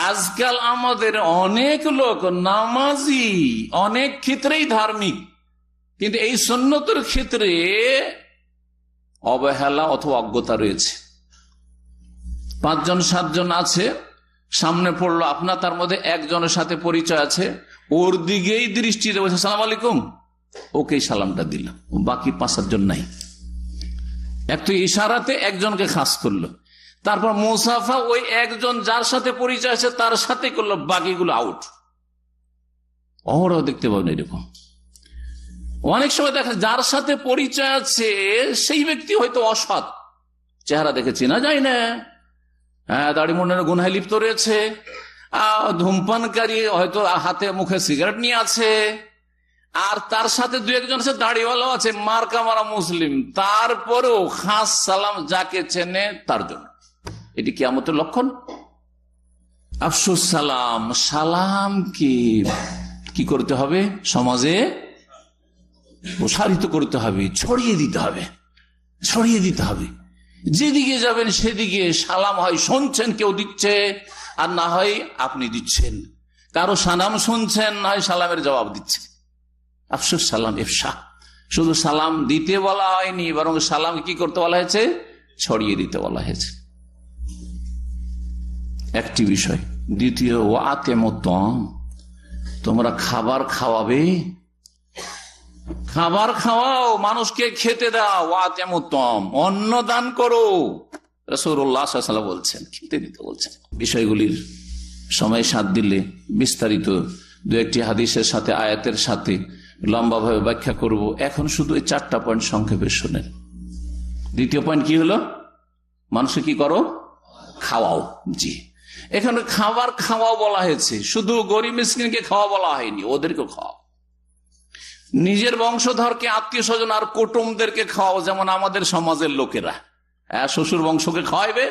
আজকাল আমাদের অনেক লোক নামাজি, অনেক ক্ষেত্রেই ধার্মিক, কিন্তু এই সুন্নতের ক্ষেত্রে অবহেলা অথবা অজ্ঞতা রয়েছে। 5 জন 7 জন আছে, সামনে পড়লো আপনার, তার মধ্যে একজনের সাথে পরিচয় আছে, ওর দিকেই দৃষ্টি দেবো, সালাম আলাইকুম, ওকেই সালামটা দিলাম, বাকি 5-7 জন নাই। একটু ইশারাতে একজনকে খাস করলো, তারপর মুসাফা ওই একজন যার সাথে পরিচয় আছে তার সাথে করলো, বাকিগুলো আউট। ওরাও দেখতে পাবেন এরকম অনেক সময় দেখা, যার সাথে পরিচয় আছে সেই ব্যক্তি হয়তো অসৎ, চেহারা দেখে চেনা যায় না, হ্যাঁ, দাড়ি মুন্ডের গুনাহে লিপ্ত রয়েছে, ধূমপানকারী, হয়তো হাতে মুখে সিগারেট নিয়ে আছে, আর তার সাথে 2-1 জন আছে দাড়িওয়ালাও আছে, মার্কা মারা মুসলিম, তারপরেও খাস সালাম যাকে চেনে তার জন্য। এটি কিয়ামতের লক্ষণ। আফসুস সালাম, সালামকে কি করতে হবে? সমাজে প্রসারিত করতে হবে, ছড়িয়ে দিতে হবে, ছড়িয়ে দিতে হবে। যেদিকে যাবেন সেদিকে সালাম হয় শুনছেন, কেউ দিচ্ছে, আর না হয় আপনি দিচ্ছেন, কারো সালাম শুনছেন, না হয় সালামের জবাব দিচ্ছেন। আফসুস সালাম ইফশা, শুধু সালাম দিতে বলা হয়নি, বরং সালাম কি করতে বলা হয়েছে? ছড়িয়ে দিতে বলা হয়েছে। একটি বিষয়। দ্বিতীয়, ওয়াতেমুত্তম, তোমরা খাবার খাওয়াবে, খাবার খাওয়াও, মানুষকে খেতে দাও। ওয়াতেমুত্তম, অন্ন দান করো, রাসূলুল্লাহ সাল্লাল্লাহু আলাইহি ওয়াসাল্লাম বলছেন, খেতে দিতে বলছেন। বিষয়গুলির সময় সাথ দিলে বিস্তারিত দু একটি হাদিসের সাথে আয়াতের সাথে লম্বাভাবে ব্যাখ্যা করব। এখন শুধু এই 4টা পয়েন্ট সংক্ষেপে শোনেন। দ্বিতীয় পয়েন্ট কি হলো? মানুষকে কি করো? খাওয়াও। জি, এখানে খাওয়াও বলা হয়েছে, শুধু গরিব মিসকিনকে খাওয়া বলা হয়নি, ওদেরকে খাওয়াও। নিজের বংশধরকে, আত্মীয় স্বজন আর কুটুমদেরকে খাওয়াও। যেমন আমাদের সমাজের লোকেরা শ্বশুর বংশকে খাওয়াইবে,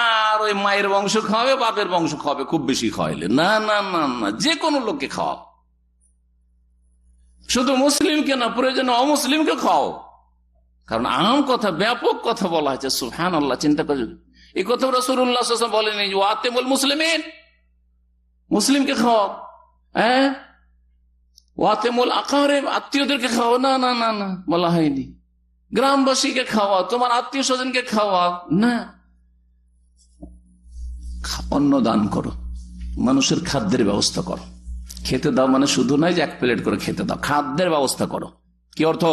আর ওই মায়ের বংশ খাওয়াবে, বাপের বংশ খাওয়াবে, খুব বেশি খাওয়াইলে। না না না না, যে কোনো লোককে খাওয়াও, শুধু মুসলিমকে না, প্রয়োজনে অমুসলিমকে খাওয়াও। কারণ আম কথা, ব্যাপক কথা বলা হয়েছে। সুবহানাল্লাহ, চিন্তা করে এই কথা রাসূলুল্লাহ সাল্লাল্লাহু আলাইহি ওয়াসাল্লাম বলেনি ওয়াতিমুল মুসলিমিন, মুসলিমকে খাওয়াও। হ্যাঁ, ওয়াতিমুল আকারিব, আত্মীয়দেরকে খাওয়াও। না না না না, বলা হয়নি। গ্রামবাসীকে খাওয়াও, তোমার আত্মীয় স্বজনকে খাওয়াও না। অন্ন দান করো, মানুষের খাদ্যের ব্যবস্থা করো। খেতে দাও মানে শুধু নয় যে 1 প্লেট করে খেতে দাও, খাদ্যের ব্যবস্থা করো। কি অর্থ?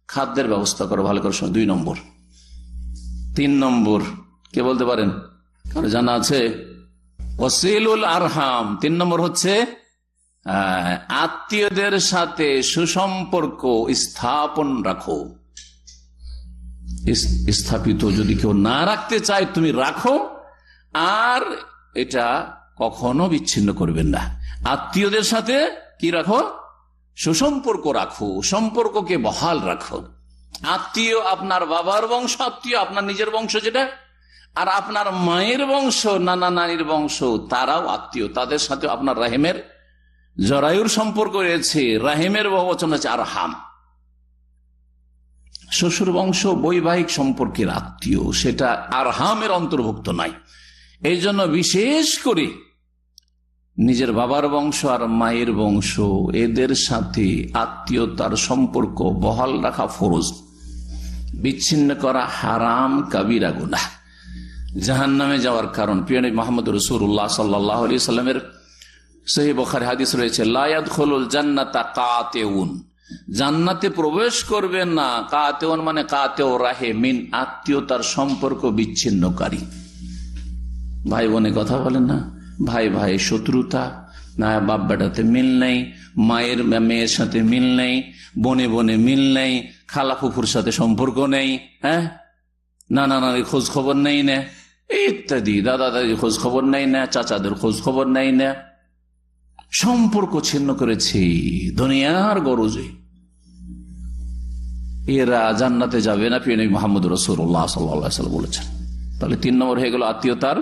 খাদ্যের ব্যবস্থা করো ভালো করে। 2 নম্বর। 3 নম্বর কে বলতে পারেন? কারো জানা আছে? ওয়াসিলুল আরহাম। 3 নম্বর হচ্ছে আত্মীয়দের সাথে সুসম্পর্ক স্থাপন রাখো। স্থাপিত যদি কেউ না রাখতে চায়, তুমি রাখো, আর এটা কখনো বিচ্ছিন্ন করবেন না। আত্মীয়দের সাথে কি রাখো? সুসম্পর্ক রাখো, সম্পর্ককে বহাল রাখো। আত্মীয় আপনার বাবার বংশ, আত্মীয় আপনার নিজের বংশ যেটা, আর আপনার মায়ের বংশ, নানা নানির বংশ, তারাও আত্মীয়। তাদের সাথে আপনার রাহিমের জরায়ুর সম্পর্ক রয়েছে। রাহিমের বহুবচন আছে আরহাম। শ্বশুর বংশ বৈবাহিক সম্পর্কের আত্মীয়, সেটা আরহামের অন্তর্ভুক্ত নাই। এই জন্য বিশেষ করে নিজের বাবার বংশ আর মায়ের বংশ, এদের সাথে আত্মীয়তার সম্পর্ক বহাল রাখা ফরজ। বিচ্ছিন্ন করা হারাম, কাবিরা গুনাহ, জাহান্নামে যাওয়ার কারণ। প্রিয় নবী মুহাম্মদ রাসূলুল্লাহ সাল্লাল্লাহু আলাইহি সাল্লামের সহিহ বুখারী হাদিস রয়েছে, লা ইয়াদখুলুল জান্নাতা কাতিউন, জান্নাতে প্রবেশ করবেন না। কাতিউন মানে কাতিউ রাহিমিন, আত্মীয়তার সম্পর্ক বিচ্ছিন্নকারী। ভাই বোনে কথা বলেন না, ভাই ভাই শত্রুতা, না বাপ বেটাতে মিল নেই, মায়ের মেয়ের সাথে মিল নেই, বনে বনে মিল নেই, খালা ফুফুর সাথে সম্পর্ক নেই, হ্যাঁ, নানা নানির খোঁজ খবর নেই না, ইত্যাদি, দাদা দাদির খোঁজ খবর নেই না, চাচাদের খোঁজ খবর নেই না, সম্পর্ক ছিন্ন করেছে দুনিয়ার গরজে। এরা জান্নাতে যাবে না, প্রিয় নবী মুহাম্মদ রাসূলুল্লাহ সাল্লাল্লাহু আলাইহি ওয়াসাল্লাম বলেছেন। তাহলে 3 নম্বর হয়ে গেল আত্মীয়তার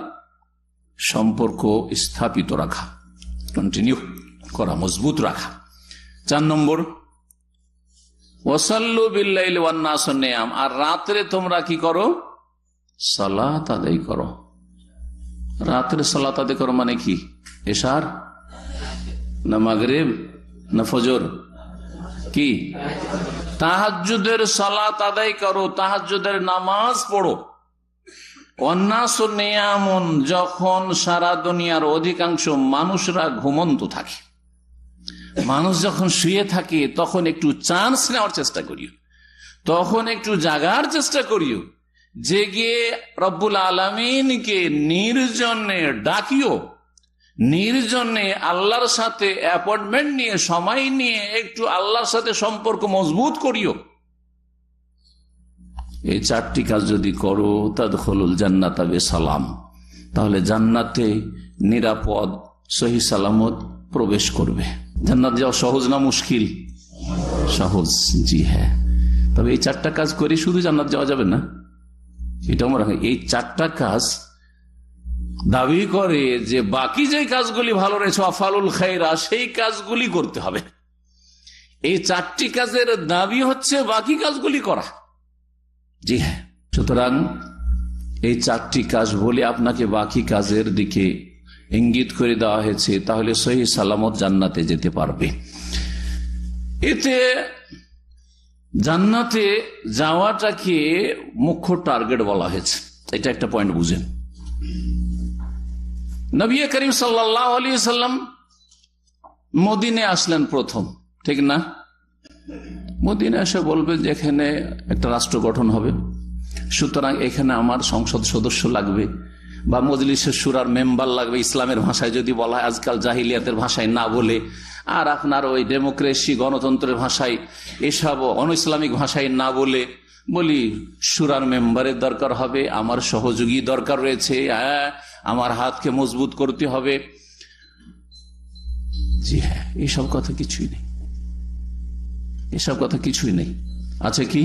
সম্পর্ক স্থাপিত রাখা, কন্টিনিউ করা, মজবুত রাখা। 4 নম্বর ওয়াসাল্লু বিল্লাইলি ওয়ান নাসু নিয়াম, আর রাত্রে তোমরা কি করো? সালাত আদায় করো। রাত্রে সালাত আদায় করো মানে কি? এশার না মাগরিব না ফজর? কি? তাহাজ্জুদের সালাত আদায় করো, তাহাজ্জুদের নামাজ পড়ো। ওয়ান্নাসু নিয়ামুন, যখন সারা দুনিয়ার অধিকাংশ মানুষরা ঘুমন্ত থাকে, মানুষ যখন শুয়ে থাকে, তখন একটু চান্স নেওয়ার চেষ্টা করিও, তখন একটু জাগার চেষ্টা করিও, জেগে রব্বুল আলামিনকে নির্জনে ডাকিও, নির্জনে আল্লাহর সাথে অ্যাপয়েন্টমেন্ট নিয়ে, সময় নিয়ে একটু আল্লাহর সাথে সম্পর্ক মজবুত করিও। এই 4টি কাজ যদি করো, তাদখুলুল জান্নাতা বিসালাম, তাহলে জান্নাতে নিরাপদ সহি সালামত প্রবেশ করবে। জান্নাত যাওয়া সহজ না মুশকিল? সহজ, জি হ্যাঁ। তবে এই 4টা কাজ করে শুধু জান্নাত যাওয়া যাবে না, এটা মনে হয়। এই 4টা কাজ দাবি করে যে বাকি যে কাজগুলি ভালো রয়েছে, আফালুল খায়রা, সেই কাজগুলি করতে হবে। এই 4টি কাজের দাবি হচ্ছে বাকি কাজগুলি করা। জি হ্যাঁ, সুতরাং এই 4টি কাজ বলে আপনাকে বাকি কাজের দিকে ইঙ্গিত করে দেওয়া হয়েছে, তাহলে সহি সালামত জান্নাতে যেতে পারবে। এতে জান্নাতে যাওয়াটাকে মুখ্য টার্গেট বলা হয়েছে, এটা একটা পয়েন্ট বুঝেন। নবী করিম সাল্লাল্লাহু আলাইহি সাল্লাম মদিনে আসলেন প্রথম, ঠিক না? মদিনে এসে বলবে যে এখানে একটা রাষ্ট্র গঠন হবে, সুতরাং এখানে আমার সংসদ সদস্য লাগবে বা মজলিসের শুরার মেম্বার লাগবে, ইসলামের ভাষায় যদি বলা হয়, আজকাল জাহিলিয়াতের ভাষায় না বলে, আর আপনার ওই ডেমোক্রেসি গণতন্ত্রের ভাষায়, এসব অন ইসলামিক ভাষায় না বলে বলি শুরার মেম্বারের দরকার হবে, আমার সহযোগী দরকার রয়েছে, আমার হাতকে মজবুত করতে হবে। জি হ্যাঁ, এইসব কথা কিছুই নেই, এসব কথা কিছুই নেই। আছে কি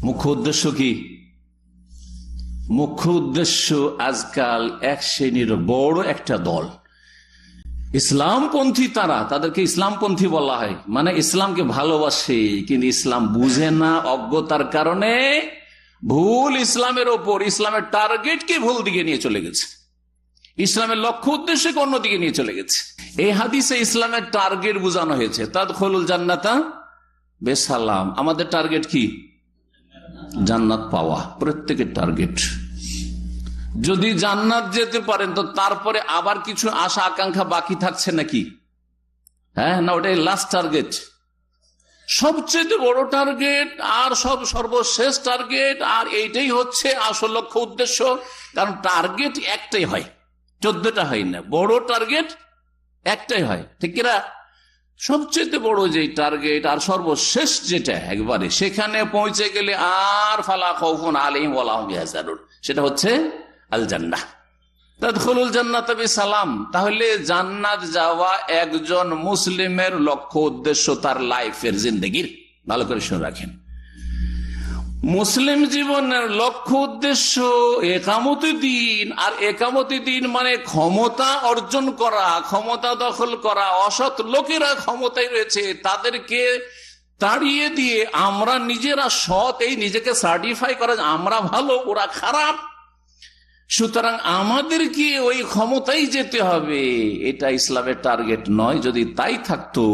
মুখ্য উদ্দেশ্য? কি মুখ্য উদ্দেশ্য? আজকাল এক শ্রেণীর বড় একটা দল ইসলামপন্থী, তাদেরকে ইসলামপন্থী বলা হয়, মানে ইসলামকে ভালোবাসে কিন্তু ইসলাম বুঝে না, অজ্ঞতার কারণে ভুল ইসলামের ওপর, ইসলামের টার্গেটকে ভুল দিকে নিয়ে চলে গেছে, ইসলামের লক্ষ্য উদ্দেশ্যকে অন্যদিকে নিয়ে চলে গেছে। এই হাদিসে ইসলামের টার্গেট বোঝানো হয়েছে, তাদখুলুল জান্নাতা বেসালাম। আমাদের টার্গেট কি? জান্নাত পাওয়া, প্রত্যেকের টার্গেট। যদি জান্নাত যেতে পারেন তো তারপরে আবার কিছু আশা আকাঙ্ক্ষা বাকি থাকছে নাকি? হ্যাঁ না, ওটাই লাস্ট টার্গেট, সবচেয়ে বড় টার্গেট আর সর্বশেষ টার্গেট, আর এইটাই হচ্ছে আসল লক্ষ্য উদ্দেশ্য। কারণ টার্গেট একটাই হয়, 14টা হয় না, বড় টার্গেট একটাই হয়, ঠিক কিনা? সবচেয়ে বড় যে টার্গেট আর সর্বশেষ যেটা একবারে সেখানে পৌঁছে গেলে আর ফালা খাউফুন আলাইহিম ওয়া লা হুম ইয়াহজানুন, সেটা হচ্ছে আল জান্নাহ, তাদখুলুল জান্নাতা বিসালাম। তাহলে জান্নাত যাওয়া একজন মুসলিমের লক্ষ্য উদ্দেশ্য, তার লাইফের, জিন্দেগির। ভালো করে শুনে রাখেন, মুসলিম জীবনের লক্ষ্য উদ্দেশ্য একামতে দিন। আর একামতে দিন মানে ক্ষমতা অর্জন করা, ক্ষমতা দখল করা। অসৎ লোকেরা ক্ষমতায় রয়েছে, তাদেরকে তাড়িয়ে দিয়ে আমরা নিজেরা সৎ, এই নিজেকে সার্টিফাই করা আমরা ভালো, ওরা খারাপ। সুতরাং আমাদেরকে ওই ক্ষমতায় যেতে হবে, এটা ইসলামের টার্গেট নয়। যদি তাই থাকতো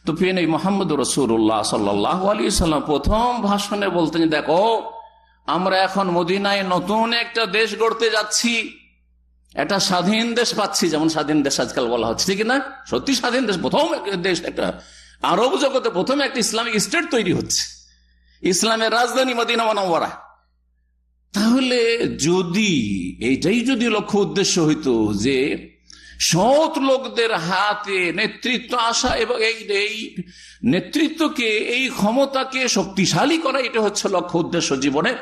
তো প্রিয় মুহাম্মদ রাসূলুল্লাহ সাল্লাল্লাহু আলাইহি সাল্লাম প্রথম ভাষণে বলতেন, দেখো আমরা এখন মদিনায় নতুন একটা দেশ গড়তে যাচ্ছি, একটা স্বাধীন দেশ পাচ্ছি, যেমন স্বাধীন দেশ আজকাল বলা হচ্ছে, ঠিক না? সত্যি স্বাধীন দেশ, প্রথম দেশ, একটা আরব জগতে প্রথম একটা ইসলামিক স্টেট তৈরি হচ্ছে, ইসলামের রাজধানী মদিনা মুনাওয়ারা। তাহলে যদি এইটাই যদি লক্ষ্য উদ্দেশ্য হইতো যে সৎ লোকদের হাতে নেতৃত্ব আসা এবং এই নেতৃত্বকে, এই ক্ষমতাকে শক্তিশালী করা, এটা হচ্ছে লক্ষ্য উদ্দেশ্য জীবনে,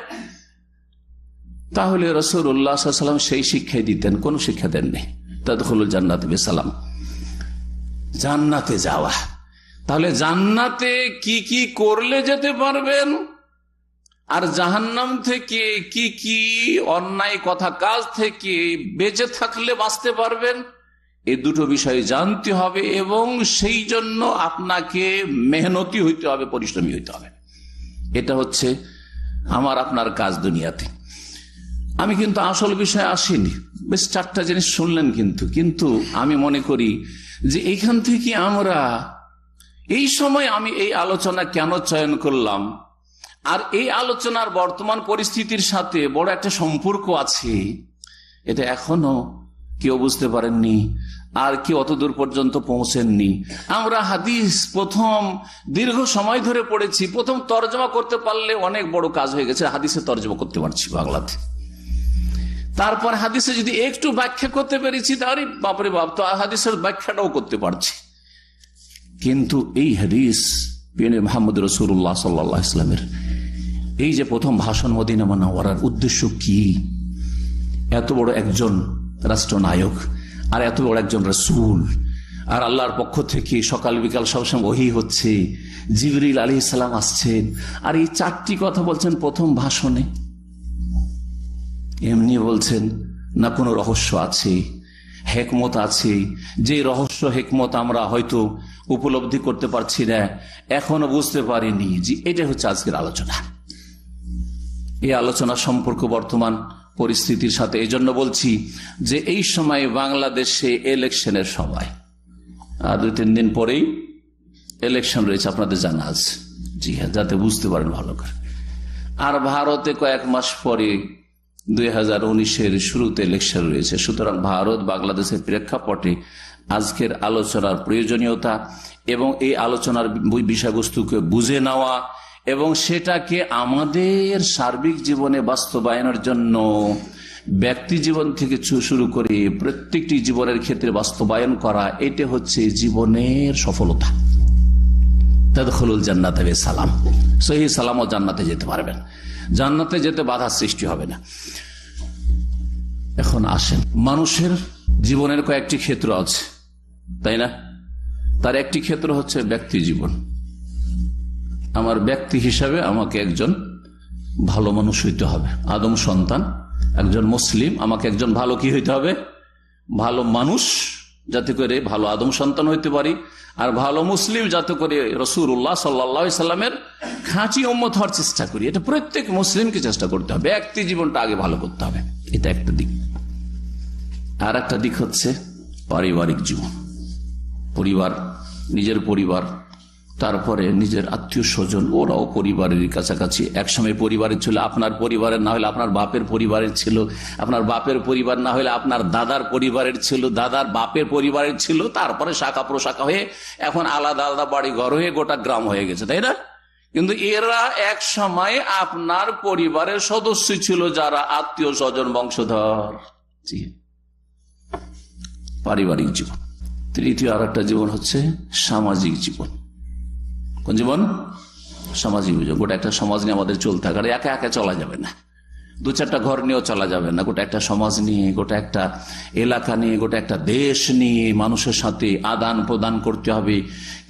তাহলে রাসূলুল্লাহ সাল্লাল্লাহু আলাইহি ওয়াসাল্লাম সেই শিক্ষাই দিতেন। কোন শিক্ষা দেননি। তাদখুলুল জান্নাতা বিসালাম, জান্নাতে যাওয়া। তাহলে জান্নাতে কি কি করলে যেতে পারবেন, আর জাহান্নাম থেকে কি কি অন্যায় কথা কাজ থেকে বেঁচে থাকলে বাঁচতে পারবেন, এই দুটো বিষয় জানতে হবে এবং সেই জন্য আপনাকে মেহনতি হইতে হবে, পরিশ্রমী হইতে হবে। এটা হচ্ছে আমার আপনার কাজ দুনিয়াতে। আমি কিন্তু আসল বিষয়ে আসিনি, বেশ 4টা জিনিস শুনলেন, কিন্তু আমি মনে করি যে এইখান থেকে আমরা এই সময় আমি এই আলোচনা কেন চয়ন করলাম, আর এই আলোচনার বর্তমান পরিস্থিতির সাথে বড় একটা সম্পর্ক আছে, এটা এখনো কেউ বুঝতে পারেননি, আর কেউ অত দূর পর্যন্ত পৌঁছেননি। আমরা হাদিস প্রথম দীর্ঘ সময় ধরে পড়েছি, প্রথম তর্জমা করতে পারলে অনেক বড় কাজ হয়ে গেছে, হাদিসে তর্জমা করতে পারছি বাংলাতে। তারপর হাদিসে যদি একটু ব্যাখ্যা করতে পেরেছি, তাহলে বাপরে বাপ, তো হাদিসের ব্যাখ্যাটাও করতে পারছি। কিন্তু এই হাদিস মুহাম্মদ রাসূলুল্লাহ সাল্লাল্লাহু আলাইহি ওয়াসাল্লামের এই যে প্রথম ভাষণ মদিনা মুনাওয়ারার উদ্দেশ্য কি? এত বড় একজন রাষ্ট্রনায়ক আর এত বড় একজন রাসূল, আর আল্লাহর পক্ষ থেকে সকাল বিকাল সবসময় ওহী হচ্ছে, জিবরিল আলাইহিস সালাম আসছেন, আর এই 4টি কথা বলছেন প্রথম ভাষণে। এমনি বলছেন না, কোনো রহস্য আছে, হেকমত আছে, যে রহস্য হেকমত আমরা হয়তো উপলব্ধি করতে পারছি না, এখনো বুঝতে পারিনি। যে এটা হচ্ছে আজকের আলোচনা। এই আলোচনা সম্পর্ক বর্তমান পরিস্থিতির সাথে এই জন্য বলছি যে এই সময় বাংলাদেশে ইলেকশনের সময়, আর 2-3 দিন পরেই ইলেকশন রয়েছে, আপনাদের জানা আছে। জি হ্যাঁ, যাতে বুঝতে পারেন ভালো করে। আর ভারতে কয়েক মাস পরে 2019-এর শুরুতে ইলেকশন রয়েছে। সুতরাং ভারত বাংলাদেশের প্রেক্ষাপটে আজকের আলোচনার প্রয়োজনীয়তা এবং এই আলোচনার বিষয়বস্তুকে বুঝে নেওয়া এবং সেটাকে আমাদের সার্বিক জীবনে বাস্তবায়নের জন্য ব্যক্তি জীবন থেকে শুরু করে প্রত্যেকটি জীবনের ক্ষেত্রে বাস্তবায়ন করা, এটা হচ্ছে জীবনের সফলতা। তাদখুলুল জান্নাতা বিসালাম, সহিহ সালাম ও জান্নাতে যেতে পারবেন, জান্নাতে যেতে বাধা সৃষ্টি হবে না। এখন আসেন, মানুষের জীবনের কয়েকটি ক্ষেত্র আছে, তাই না? তার একটি ক্ষেত্র হচ্ছে ব্যক্তি জীবন। আমার ব্যক্তি হিসাবে আমাকে একজন ভালো মানুষ হইতে হবে, আদম সন্তান, একজন মুসলিম, আমাকে একজন ভালো কি হইতে হবে? ভালো মানুষ, যাতে করে ভালো আদম সন্তান হইতে পারি, আর ভালো মুসলিম যাতে করে রাসূলুল্লাহ সাল্লাল্লাহু আলাইহি সাল্লামের খাঁটি উম্মত হওয়ার চেষ্টা করি। এটা প্রত্যেক মুসলিমকে চেষ্টা করতে হবে, ব্যক্তি জীবনটা আগে ভালো করতে হবে, এটা একটা দিক। আর একটা দিক হচ্ছে পারিবারিক জীবন, পরিবার, নিজের পরিবার, তারপরে নিজের আত্মীয় স্বজন, ওরাও পরিবারের কাছাকাছি। একসময় পরিবারের ছিল, আপনার পরিবারের না হলে আপনার বাপের পরিবারের ছিল, আপনার বাপের পরিবার না হলে আপনার দাদার পরিবারের ছিল, দাদার বাপের পরিবারের ছিল, তারপরে শাখা প্রশাখা হয়ে এখন আলাদা আলাদা বাড়ি ঘর হয়ে গোটা গ্রাম হয়ে গেছে, তাই না? কিন্তু এরা এক সময় আপনার পরিবারের সদস্য ছিল, যারা আত্মীয় স্বজন বংশধর। পারিবারিক জীবন। তৃতীয় আর একটা জীবন হচ্ছে সামাজিক জীবন। কোন জীবন? সামাজিক জীবন। গোটা একটা সমাজ নিয়ে আমাদের চলতে হবে, আর একা একা চলা যাবে না, দু চারটা ঘর নিয়েও চলা যাবে না। গোটা একটা সমাজ নিয়ে, গোটা একটা এলাকা নিয়ে, গোটা একটা দেশ নিয়ে মানুষের সাথে আদান প্রদান করতে হবে।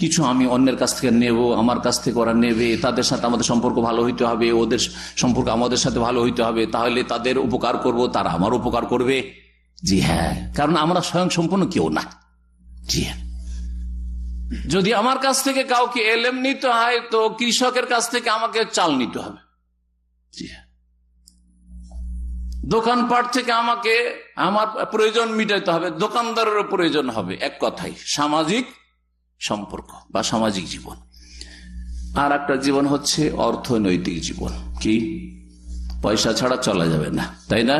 কিছু আমি অন্যের কাছ থেকে নেব, আমার কাছ থেকে ওরা নেবে, তাদের সাথে আমাদের সম্পর্ক ভালো হইতে হবে, ওদের সম্পর্ক আমাদের সাথে ভালো হইতে হবে, তাহলে তাদের উপকার করব, তারা আমার উপকার করবে। জি হ্যাঁ, কারণ আমরা স্বয়ং সম্পূর্ণ কেউ না। জি হ্যাঁ, যদি আমার কাছ থেকে কাউকে এলেম নিতে হয়, তো কৃষকের কাছ থেকে আমাকে চাল নিতে হবে। জি হ্যাঁ, দোকানপাট থেকে আমাকে আমার প্রয়োজন মিটাইতে হবে, দোকানদারেরও প্রয়োজন হবে। এক কথাই সামাজিক সম্পর্ক বা সামাজিক জীবন। আর একটা জীবন হচ্ছে অর্থনৈতিক জীবন। কি? পয়সা ছাড়া চলা যাবে না, তাই না?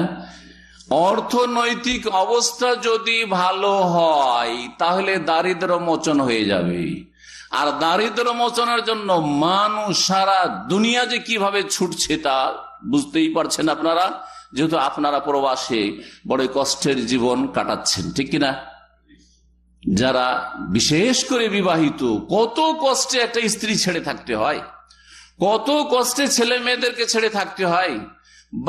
অর্থনৈতিক অবস্থা যদি ভালো হয় তাহলে দারিদ্র মোচন হয়ে যাবে। আর দারিদ্র মোচনের জন্য মানুষ সারা দুনিয়া যে কিভাবে ছুটছে তা বুঝতেই পারছেন আপনারা, যেহেতু আপনারা প্রবাসে বড় কষ্টের জীবন কাটাচ্ছেন, ঠিক কিনা? যারা বিশেষ করে বিবাহিত, কত কষ্টে একটা স্ত্রী ছেড়ে থাকতে হয়, কত কষ্টে ছেলে মেয়েদেরকে ছেড়ে থাকতে হয়,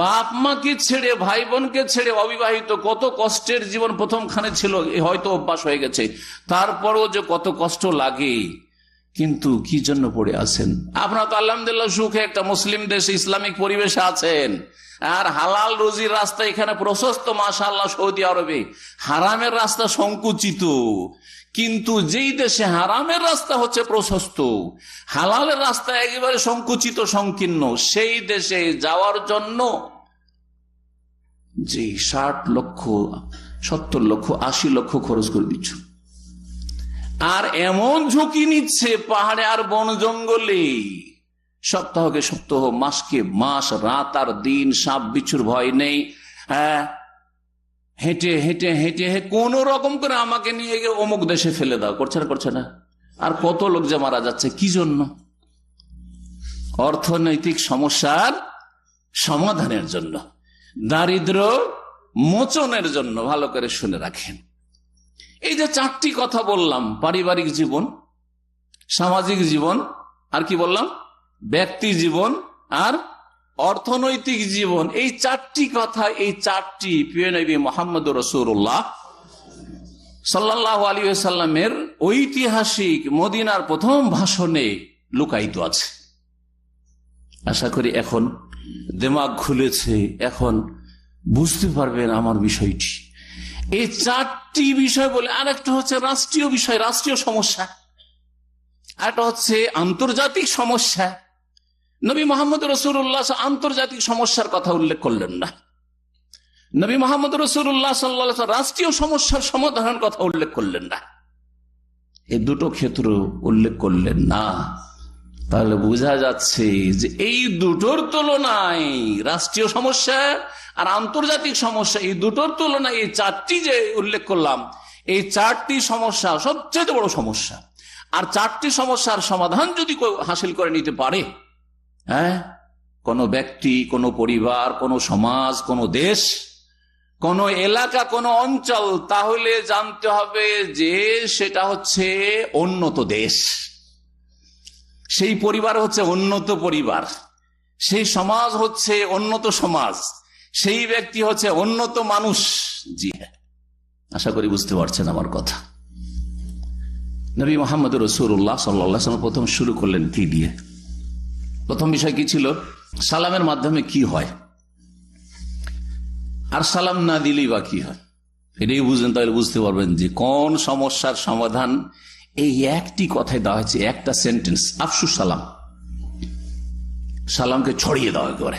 বাপ মাকে ছেড়ে, ভাই বোনকে ছেড়ে, অবিবাহিত, কত কষ্টের জীবন প্রথমখানে ছিল, হয়তো অভ্যাস হয়ে গেছে, তারপরও যে কত কষ্ট লাগে। কিন্তু কি জন্য পড়ে আছেন? আপনারা তো আলহামদুলিল্লাহ সুখে একটা মুসলিম দেশে ইসলামিক পরিবেশে আছেন, আর হালাল রুজির রাস্তা এখানে প্রশস্ত, মাশাআল্লাহ। সৌদি আরবে হারামের রাস্তা সংকুচিত, কিন্তু যেই দেশে হারামের রাস্তা হচ্ছে প্রশস্ত, হালালের রাস্তা একেবারে সংকুচিত, সংকীর্ণ, সেই দেশে যাওয়ার জন্য যে 60 লক্ষ, 70 লক্ষ, 80 লক্ষ খরচ করে দিচ্ছ, আর এমন ঝুঁকি নিচ্ছে পাহাড়ে আর বন জঙ্গলে, সপ্তাহকে সপ্তাহ, মাসকে মাস, রাত আর দিন, সাপ বিচ্ছুর ভয় নেই। হ্যাঁ, হেঁটে হেঁটে হেঁটে কোন রকম করে আমাকে নিয়ে গিয়ে অমুক দেশে ফেলে দাও, করছে না? করছে না? আর কত লোক যে মারা যাচ্ছে, কি জন্য? অর্থনৈতিক সমস্যার সমাধানের জন্য, দারিদ্র মোচনের জন্য। ভালো করে শুনে রাখেন, এই যে 4টি কথা বললাম, পারিবারিক জীবন, সামাজিক জীবন, আর কি বললাম? ব্যক্তি জীবন আর অর্থনৈতিক জীবন। এই 4টি কথা, এই 4টি প্রিয় নবী মুহাম্মদ রাসূলুল্লাহ সাল্লাল্লাহু আলাইহি ওয়াসাল্লামের ঐতিহাসিক মদিনার প্রথম ভাষণে লুকায়িত আছে। আশা করি এখন দিমাগ খুলেছে, এখন বুঝতে পারবেন আমার বিষয়টি। এই 4টি বিষয় বলে, আর একটা হচ্ছে রাষ্ট্রীয় বিষয়, রাষ্ট্রীয় সমস্যা, আর একটা হচ্ছে আন্তর্জাতিক সমস্যা। নবী মুহাম্মদ রাসূলুল্লাহ আন্তর্জাতিক সমস্যার কথা উল্লেখ করলেন না, নবী মুহাম্মদ রাসূলুল্লাহ সাল্লাল্লাহু আলাইহি ওয়াসাল্লাম রাষ্ট্রীয় সমস্যার সমাধানের কথা উল্লেখ করলেন না। এই দুটো ক্ষেত্র উল্লেখ করলেন না। তাহলে বোঝা যাচ্ছে যে এই দুটোর তুলনায়, রাষ্ট্রীয় সমস্যা আর আন্তর্জাতিক সমস্যা, এই দুটোর তুলনায় এই 4টি যে উল্লেখ করলাম, এই 4টি সমস্যা সবচেয়ে বড় সমস্যা। আর 4টি সমস্যার সমাধান যদি কেউ হাসিল করে নিতে পারে, কোন ব্যক্তি, কোন পরিবার, কোন সমাজ, কোন দেশ, কোন এলাকা, কোন অঞ্চল, তাহলে জানতে হবে যে সেটা হচ্ছে উন্নত দেশ, সেই পরিবার হচ্ছে উন্নত পরিবার, সেই সমাজ হচ্ছে উন্নত সমাজ, সেই ব্যক্তি হচ্ছে উন্নত মানুষ। জি হ্যাঁ, আশা করি বুঝতে পারছেন আমার কথা। নবী মুহাম্মদ রাসূলুল্লাহ সাল্লাল্লাহু আলাইহি ওয়াসাল্লাম প্রথম শুরু করলেন কি দিয়ে? প্রথম বিষয় কি ছিল? সালামের মাধ্যমে কি হয়, আর সালাম না দিলেই বা কি হয়। এটাই বুঝলেন, তাহলে বুঝতে পারবেন যে কোন সমস্যার সমাধান এই একটি কথায় দেওয়া হয়েছে, একটা সেন্টেন্স, আফসুস সালাম। সালামকে ছড়িয়ে দেওয়া করে।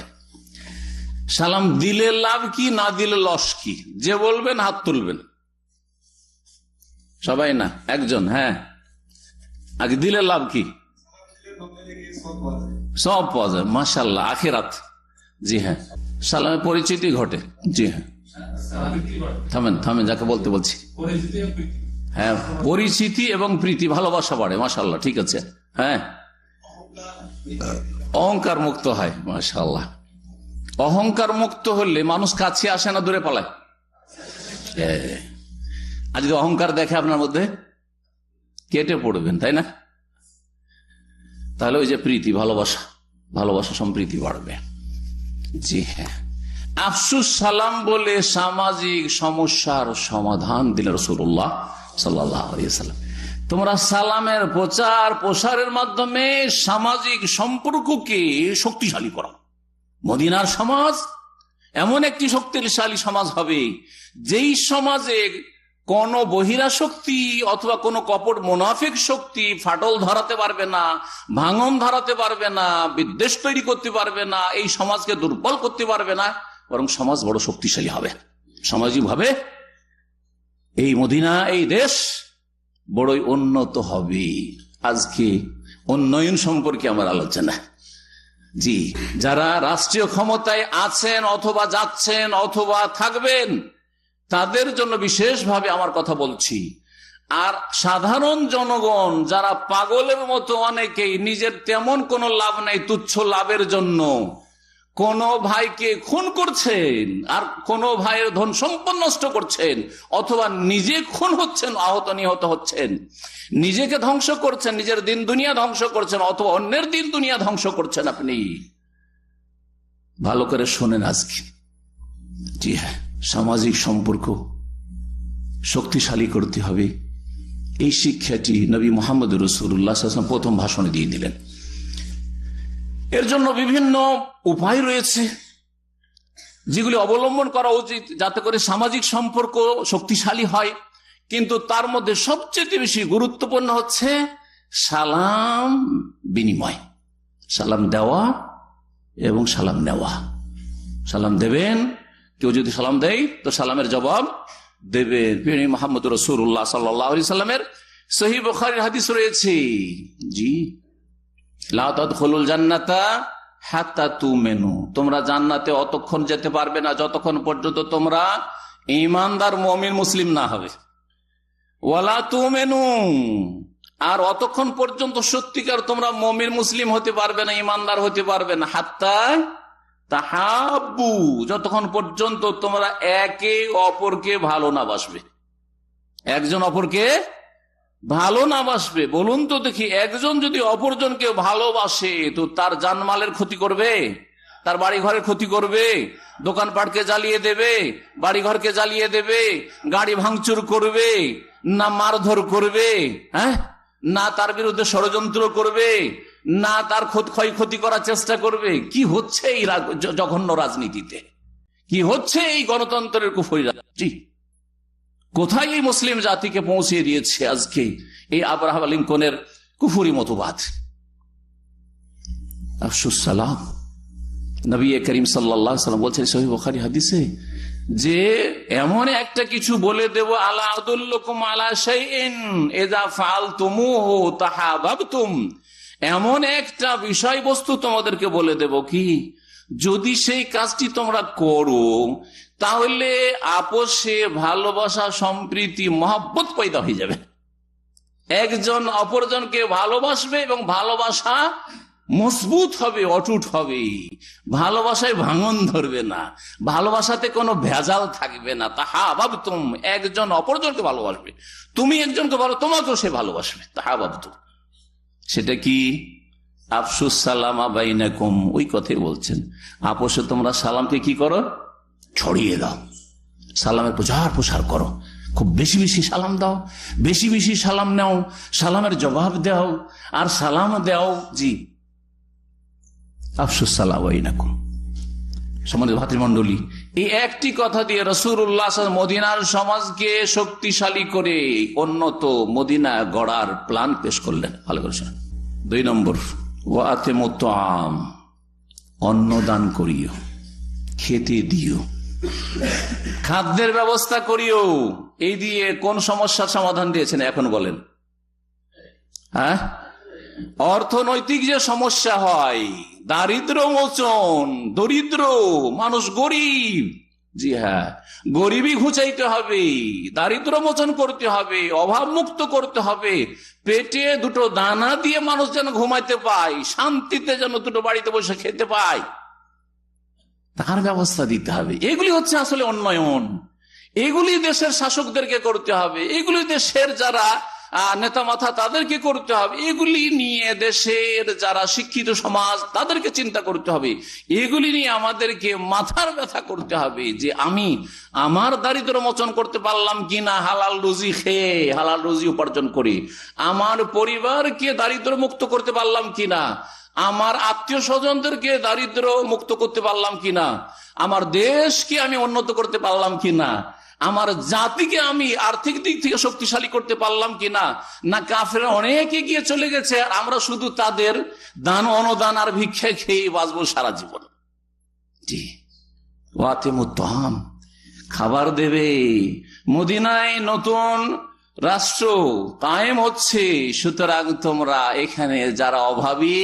সালাম দিলে লাভ কি, না দিলে লস কি? যে বলবেন হাত তুলবেন। সবাই না, একজন। হ্যাঁ, আগে দিলে লাভ কি? সব পাওয়া যায়, মাশাআল্লাহ, আখিরাত। জি হ্যাঁ, সালামের পরিচিতি ঘটে। জি হ্যাঁ, থামেন, যাকে বলতে বলছি। হ্যাঁ, পরিচিতি এবং প্রীতি, ভালোবাসা বাড়ে, মাশাআল্লাহ, ঠিক আছে। হ্যাঁ, অহংকার মুক্ত হয়, মাশাআল্লাহ। অহংকার মুক্ত হলে মানুষ কাছে আসে না, দূরে পালায়। আর যদি অহংকার দেখে আপনার মধ্যে, কেটে পড়বেন, তাই না? তাহলে ওই যে প্রীতি, ভালোবাসা সম্প্রীতি বাড়বে। জি হ্যাঁ, আফসুস সালাম বলে সামাজিক সমস্যার সমাধান দিলেন রাসূলুল্লাহ সাল্লাল্লাহু আলাইহি ওয়াসাল্লাম। তোমরা সালামের প্রসারের মাধ্যমে সামাজিক সম্পর্ককে শক্তিশালী করো। মদিনার সমাজ এমন একটি শক্তিশালী সমাজ হবে, যেই সমাজে কোন বহিরা শক্তি অথবা কোন কপট মুনাফিক শক্তি ফাটল ধরাতে পারবে না, ভাঙন ধরাতে পারবে না, বিদ্বেষ তৈরি করতে পারবে না, এই সমাজকে দুর্বল করতে পারবে না, বরং সমাজ বড় শক্তিশালী হবে। সামাজিক ভাবে এই মদিনা, এই দেশ বড়ই উন্নত হবে। আজকে উন্নয়ন সম্পর্কে আমার আলোচনা। জি, যারা রাষ্ট্রীয় ক্ষমতায় আছেন অথবা যাচ্ছেন অথবা থাকবেন, তাদের জন্য বিশেষভাবে আমার কথা বলছি। আর সাধারণ জনগণ যারা পাগলের মতো, অনেকেই নিজের তেমন কোনো লাভ নেই, তুচ্ছ লাভের জন্য কোন ভাইকে খুন করছেন, আর কোন ভাইয়ের ধন সম্পদ নষ্ট করছেন, অথবা নিজে খুন হচ্ছেন, আহত নিহত হচ্ছেন, নিজেকে ধ্বংস করছেন, নিজের দিন দুনিয়া ধ্বংস করছেন, অথবা অন্যের দিন দুনিয়া ধ্বংস করছেন। আপনি ভালো করে শোনেন আজকে। জি হ্যাঁ, সামাজিক সম্পর্ক শক্তিশালী করতে হবে, এই শিক্ষাটি নবী মুহাম্মদ রাসূলুল্লাহ সাল্লাল্লাহু আলাইহি ওয়াসাল্লাম প্রথম ভাষণে দিয়ে দিলেন। এর জন্য বিভিন্ন উপায় রয়েছে যেগুলি অবলম্বন করা উচিত, যাতে করে সামাজিক সম্পর্ক শক্তিশালী হয়। কিন্তু তার মধ্যে সবচেয়ে বেশি গুরুত্বপূর্ণ হচ্ছে সালাম বিনিময়, সালাম দেওয়া এবং সালাম নেওয়া। সালাম দেবেন, কেউ যদি সালাম দেয় তো সালামের জবাব দেবেন। মুহাম্মদ রাসূলুল্লাহ সাল্লাল্লাহু আলাইহি সাল্লামের সহিহ বুখারীর হাদিস রয়েছে, জি, লা তাদখুলুল জান্নাতা হাত্তা তুমিনু, তোমরা জান্নাতে অতক্ষণ যেতে পারবে না যতক্ষণ পর্যন্ত তোমরা ঈমানদার মুমিন মুসলিম না হবে। ওয়ালা তুমিনু, আর অতক্ষণ পর্যন্ত সত্যিকার তোমরা মুমিন মুসলিম হতে পারবে না, ঈমানদার হতে পারবে না, হাত্তা তাহাব্বু, যতক্ষণ পর্যন্ত তোমরা একে অপরকে ভালো না বাসবে। একজন অপরকে ভালো না বাসবে। বলুন তো দেখি, একজন যদি অপরজনকে ভালোবাসে তো তার জানমালের ক্ষতি করবে, তার বাড়ি ঘরের ক্ষতি করবে, দোকানপাটকে জ্বালিয়ে দেবে, বাড়ি ঘরকে জ্বালিয়ে দেবে, গাড়ি ভাঙচুর করবে, না মারধর করবে, হ্যাঁ, না তার বিরুদ্ধে ষড়যন্ত্র করবে, না তার ক্ষয়ক্ষতি করার চেষ্টা করবে? কি হচ্ছে এই জঘন্য রাজনীতিতে? কি হচ্ছে এই গণতন্ত্রের কুফরি রাজনীতি? কোথায় এই মুসলিম জাতিকে পৌঁছে দিয়েছে আজকে এই আব্রাহাম লিঙ্কনের কুফরি মতবাদ? আফসুস সালাম। নবী করিম সাল্লাল্লাহু আলাইহি ওয়াসাল্লাম বলছেন সহিহ বুখারী হাদিসে, যে এমন একটা কিছু বলে দেব, আলা আদুল্লুকুম আলা শাইইন ইযা ফাআলতুমুহু তাহাবাবতুম, এমন একটা বিষয়বস্তু তোমাদেরকে বলে দেব, কি যদি সেই কাজটি তোমরা করো তাহলে আপোষে ভালোবাসা, সম্প্রীতি, মহব্বত পয়দা হয়ে যাবে। একজন অপরজনকে ভালোবাসবে এবং ভালোবাসা মজবুত হবে, অটুট হবে, ভালোবাসায় ভাঙন ধরবে না, ভালোবাসাতে কোনো ভেজাল থাকবে না। তাহা ভাবতুম, একজন অপরজনকে ভালোবাসবে, তুমি একজনকে ভালো, তোমাকেও সে ভালোবাসবে। তাহা ভাবতুম, সেটা কি? আফসুস সালামা বাইনাকুম, ওই কথাই বলছেন। আপোষে তোমরা সালামকে কি করো? ছড়িয়ে দাও, সালামের প্রচার প্রসার করো, খুব বেশি বেশি সালাম দাও, বেশি বেশি সালাম নাও, সালামের জবাব দাও, আর সালাম দাও। জি, আফসুস সালাম বাইনাকুম। সম্মানিত ভাতৃমণ্ডলী, এই একটি কথা দিয়ে রাসূলুল্লাহ মদিনার সমাজকে শক্তিশালী করে উন্নত মদিনা গড়ার প্ল্যান পেশ করলেন। ভালো করে শোনেন। 2 নম্বর, ওয়াতিমুত তাআম, অন্ন দান করিও, খেতে দিও, খাদ্যের ব্যবস্থা করিও। এই দিয়ে কোন সমস্যার সমাধান দিয়েছেন এখন বলেন? হ্যাঁ, অর্থনৈতিক যে সমস্যা হয়, দারিদ্র মোচন, দরিদ্র মানুষ, গরিব, জি হ্যাঁ, গরিবই ঘুচাইতে হবে, দারিদ্র মোচন করতে হবে, অভাব মুক্ত করতে হবে, পেটে 2টো দানা দিয়ে মানুষ যেন ঘুমাইতে পায়, শান্তিতে যেন 2টো বাড়িতে বসে খেতে পায়, তার ব্যবস্থা দিতে হবে। এগুলি হচ্ছে আসলে উন্নয়ন, এগুলি দেশের শাসকদেরকে করতে হবে, এগুলি দেশের যারা নেতা মাথা তাদেরকে করতে হবে, এগুলি নিয়ে দেশের যারা শিক্ষিত সমাজ তাদেরকে চিন্তা করতে হবে, এগুলি নিয়ে আমাদেরকে মাথার ব্যথা করতে হবে যে আমি আমার দারিদ্র মোচন করতে পারলাম কিনা, হালাল রুজি খেয়ে, হালাল রুজি উপার্জন করে আমার পরিবারকে দারিদ্র মুক্ত করতে পারলাম কিনা, আমার আত্মীয় স্বজনদেরকে দারিদ্র মুক্ত করতে পারলাম কিনা, আমার দেশকে আমি উন্নত করতে পারলাম কিনা, আমার জাতিকে আমি আর্থিক দিক থেকে শক্তিশালী করতে পারলাম কিনা, না কাফেররা অনেক এগিয়ে চলে গেছে আর আমরা শুধু তাদের দান অনুদান আর ভিক্ষা খেয়ে বাঁচবো সারা জীবন। জি, ওয়াতিমুত তাআম, খাবার দেবে। মদিনায় নতুন রাষ্ট্র কায়েম হচ্ছে, সুতরাং তোমরা এখানে যারা অভাবী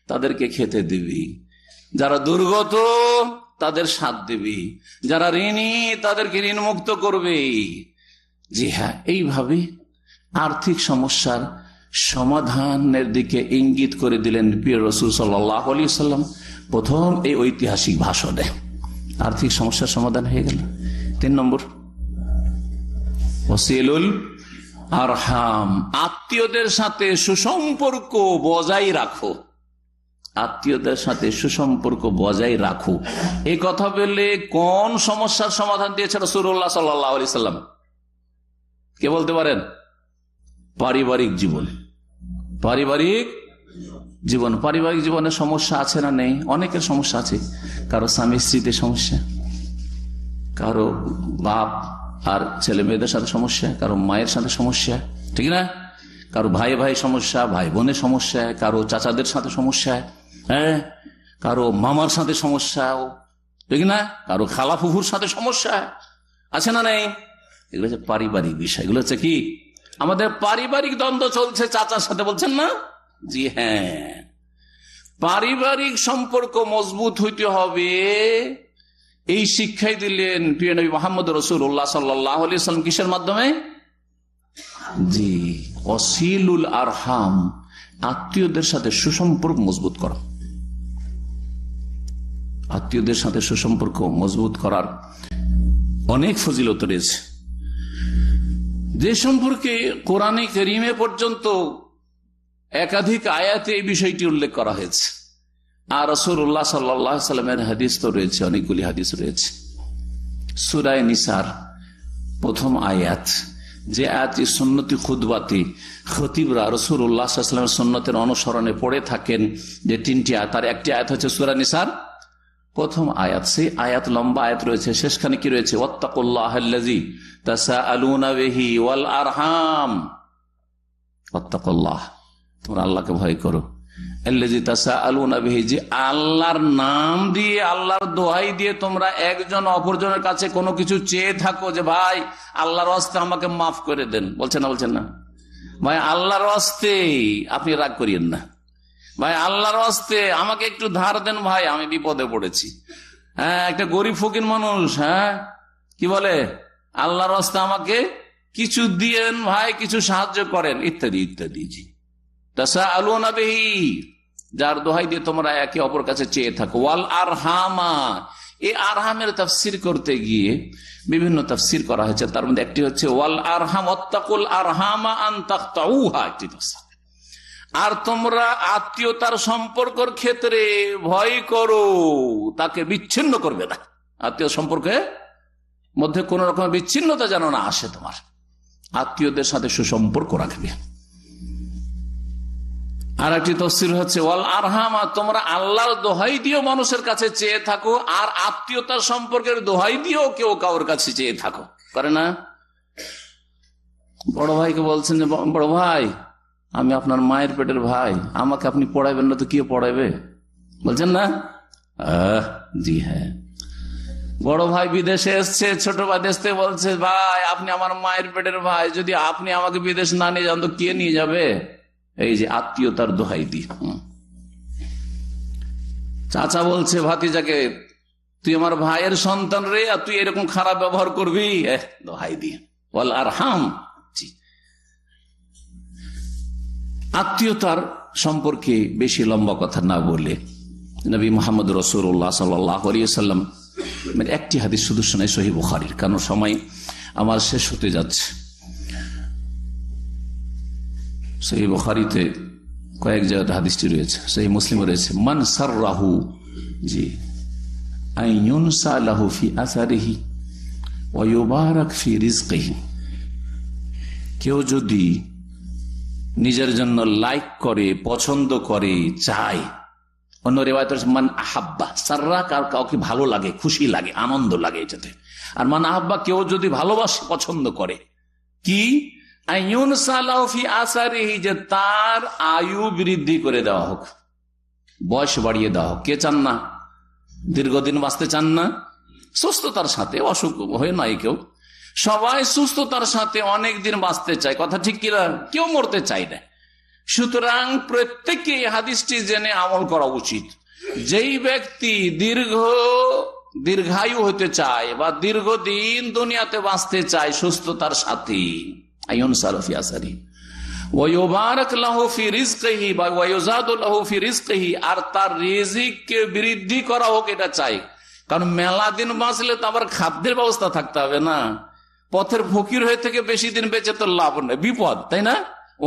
তাদেরকে খেতে দিবি, যারা দুর্গত তাদের সাথ দিবি, যারা ঋণী তাদেরকে ঋণ মুক্ত করবে। জি হ্যাঁ, এইভাবে আর্থিক সমস্যার সমাধানের দিকে ইঙ্গিত করে দিলেন প্রিয় রাসূল সাল্লাল্লাহু আলাইহি ওয়াসাল্লাম প্রথম এই ঐতিহাসিক ভাষণে। আর্থিক সমস্যার সমাধান হয়ে গেল। 3 নম্বর, ওয়াসিলুল আরহাম, আত্মীয়দের সাথে সুসম্পর্ক বজায় রাখো, আত্মীয়দের সাথে সুসম্পর্ক বজায় রাখো। এই কথা বললে কোন সমস্যার সমাধান দিয়েছে রাসূলুল্লাহ সাল্লাল্লাহু আলাইহি সাল্লাম? কে বলতে পারেন? পারিবারিক জীবন, পারিবারিক জীবন। পারিবারিক জীবনে সমস্যা আছে না নেই? অনেকের সমস্যা আছে। কারো স্বামী স্ত্রীতে সমস্যা, কারো বাপ আর ছেলে মেয়েদের সাথে সমস্যা, কারো মায়ের সাথে সমস্যা, ঠিক না? কারো ভাই ভাই সমস্যা, ভাই বোনের সমস্যা, কারো চাচাদের সাথে সমস্যা, হ্যাঁ, কারো মামার সাথে সমস্যা, ঠিক না? কারো খালা ফুফুর সাথে সমস্যা আছে না নেই? এগুলো হচ্ছে পারিবারিক বিষয়। এগুলো হচ্ছে কি আমাদের পারিবারিক দ্বন্দ্ব চলছে চাচার সাথে, বলছেন না? জি হ্যাঁ, পারিবারিক সম্পর্ক মজবুত হইতে হবে। এই শিক্ষাই দিলেন প্রিয় নবী মুহাম্মদ রাসূলুল্লাহ সাল্লাল্লাহু আলাইহি ওয়াসাল্লাম। কিসের মাধ্যমে? জি, ওয়াসিলুল আরহাম, আত্মীয়দের সাথে সুসম্পর্ক মজবুত করা। আত্মীয়দের সাথে সুসম্পর্ক মজবুত করার অনেক ফজিলত রয়েছে, যে সম্পর্কে কোরআনে কারীমে পর্যন্ত একাধিক আয়াতে এই বিষয়টি উল্লেখ করা হয়েছে। আর রাসূলুল্লাহ সাল্লাল্লাহু আলাইহি ওয়াসাল্লামের হাদিস তো রয়েছে, অনেকগুলি হাদিস রয়েছে। সূরা নিসার প্রথম আয়াত, যে আয়াতটি সুন্নতি খুতবাতে খতিবরা রাসূলুল্লাহ সাল্লাল্লাহু আলাইহি ওয়াসাল্লামের সুন্নতের অনুসরণে পড়ে থাকেন, যে 3টি আয়াত, তার একটি আয়াত হচ্ছে সূরা নিসার প্রথম আয়াত। সেই আয়াত লম্বা আয়াত রয়েছে, শেষখানে কি রয়েছে? ওয়াত্তাকুল্লাহাল্লাযী তাসাআলুনা বিহি ওয়াল আরহাম, ওয়াত্তাকুল্লাহ, তোমরা আল্লাহকে ভয় করো, আল্লাযী তাসাআলুনা বিহি, যে আল্লাহর নাম দিয়ে, আল্লাহর দোহাই দিয়ে তোমরা একজন অপরজনের কাছে কোনো কিছু চেয়ে থাকো, যে ভাই আল্লাহর ওয়াস্তে আমাকে মাফ করে দেন। বলছেন না? বলছেন না? ভাই আল্লাহর ওয়াস্তে আপনি রাগ করিয়েন না, ভাই আল্লাহর ওয়াস্তে আমাকে একটু ধার দেন, ভাই আমি বিপদে পড়েছি। হ্যাঁ, একটা গরিব ফকির মানুষ, হ্যাঁ, কি বলে, আল্লাহর ওয়াস্তে আমাকে কিছু দিয়েন ভাই, কিছু সাহায্য করেন, ইত্যাদি ইত্যাদি। জি, তাসাআলুনা বিহি, যার দোহাই দিয়ে তোমরা একে অপর কাছে চেয়ে থাকো। ওয়াল আরহামা, এই আরহামের তাফসির করতে গিয়ে বিভিন্ন তাফসির করা হয়েছে, তার মধ্যে একটি হচ্ছে ওয়াল আরহাম ওয়াত্তাকুল আরহামা আন তাকতাউহা, একটি তাফসির। আর তোমরা আত্মীয়তার সম্পর্কের ক্ষেত্রে ভয় করো, তাকে বিচ্ছিন্ন করবে না, আত্মীয় সম্পর্কের মধ্যে কোন রকম বিচ্ছিন্নতা যেন না আসে, তোমার আত্মীয়দের সাথে সুসম্পর্ক রাখবে। আর একটি তাফসীর হচ্ছে ওয়াল আরহামা, তোমরা আল্লাহর দোহাই দিয়েও মানুষের কাছে চেয়ে থাকো, আর আত্মীয়তার সম্পর্কের দোহাই দিয়েও কেউ কারোর কাছে চেয়ে থাকো। করে না? বড় ভাইকে বলছেন যে বড় ভাই, আমি আপনার মায়ের পেটের ভাই, আমাকে আপনি পড়াইবেন না তো কে পড়াইবে, বলছেন না? জি হ্যাঁ। বড় ভাই বিদেশে এসছে, ছোট ভাই দেশ থেকে বলছে ভাই আপনি আমার মায়ের পেটের ভাই, যদি আপনি আমাকে বিদেশ না নিয়ে যান তো কে নিয়ে যাবে? এই যে আত্মীয়তার দোহাই দি। চাচা বলছে ভাতিজাকে, তুই আমার ভাইয়ের সন্তান রে, আর তুই এরকম খারাপ ব্যবহার করবি, দোহাই দি। ওয়াল আরহাম, আত্মীয়তার সম্পর্কে বেশি লম্বা কথা না বলে নবী মুহাম্মদ রাসূলুল্লাহ সাল্লাল্লাহু আলাইহি ওয়াসাল্লাম একটি হাদিস শুধু শোনাই, সহিহ বুখারীর, কারণ সময় আমার শেষ হতে যাচ্ছে। সহিহ বুখারীতে কয়েক জায়গায় হাদিসটি রয়েছে, সহিহ মুসলিমে রয়েছে। মান সাররাহু, জি, আইয়ুনসা লাহু ফি আসারিহি ওয়া ইউবারাক ফি রিজকিহি, কেউ যদি নিজের জন্য লাইক করে, পছন্দ করে, চায়, অন্য রিওয়ায়াতে মান আহাব্বা, সাররা কাউকে ভালো লাগে, খুশি লাগে, আনন্দ লাগে এটাতে। আর মান আহাব্বা, কেউ যদি ভালোবাসে, পছন্দ করে, কি আইয়ুনসা লাহু ফি আসারিহি, যে তার আয়ু বৃদ্ধি করে দেওয়া হোক, বয়স বাড়িয়ে দেওয়া হোক। কে চান না দীর্ঘদিন বাঁচতে? চান না? সুস্থতার সাথে, অসুখ হয়ে নাই কেউ, সবাই সুস্থতার সাথে অনেক দিন বাঁচতে চায়, কথা ঠিক কিনা? কেউ মরতে চায় না। সুতরাং প্রত্যেককে এই হাদিসটি জেনে আমল করা উচিত। যেই ব্যক্তি দীর্ঘায়ু হতে চায় বা দীর্ঘদিন দুনিয়াতে বাঁচতে চায় সুস্থতার সাথে, আইয়ুন সারফি আসারি ওয়া ইউবারাক লাহু ফি রিজকিহি বা ওয়া ইউযাদু লাহু ফি রিজকিহি, আর তার রিজিককে বৃদ্ধি করা হোক, এটা চাই। কারণ মেলা দিন বাঁচলে তো আবার খাদ্যের ব্যবস্থা থাকতে হবে না। পথের ফকির হয়ে থেকে বেশি দিন বেঁচে তো লাভ নেই, বিপদ, তাই না?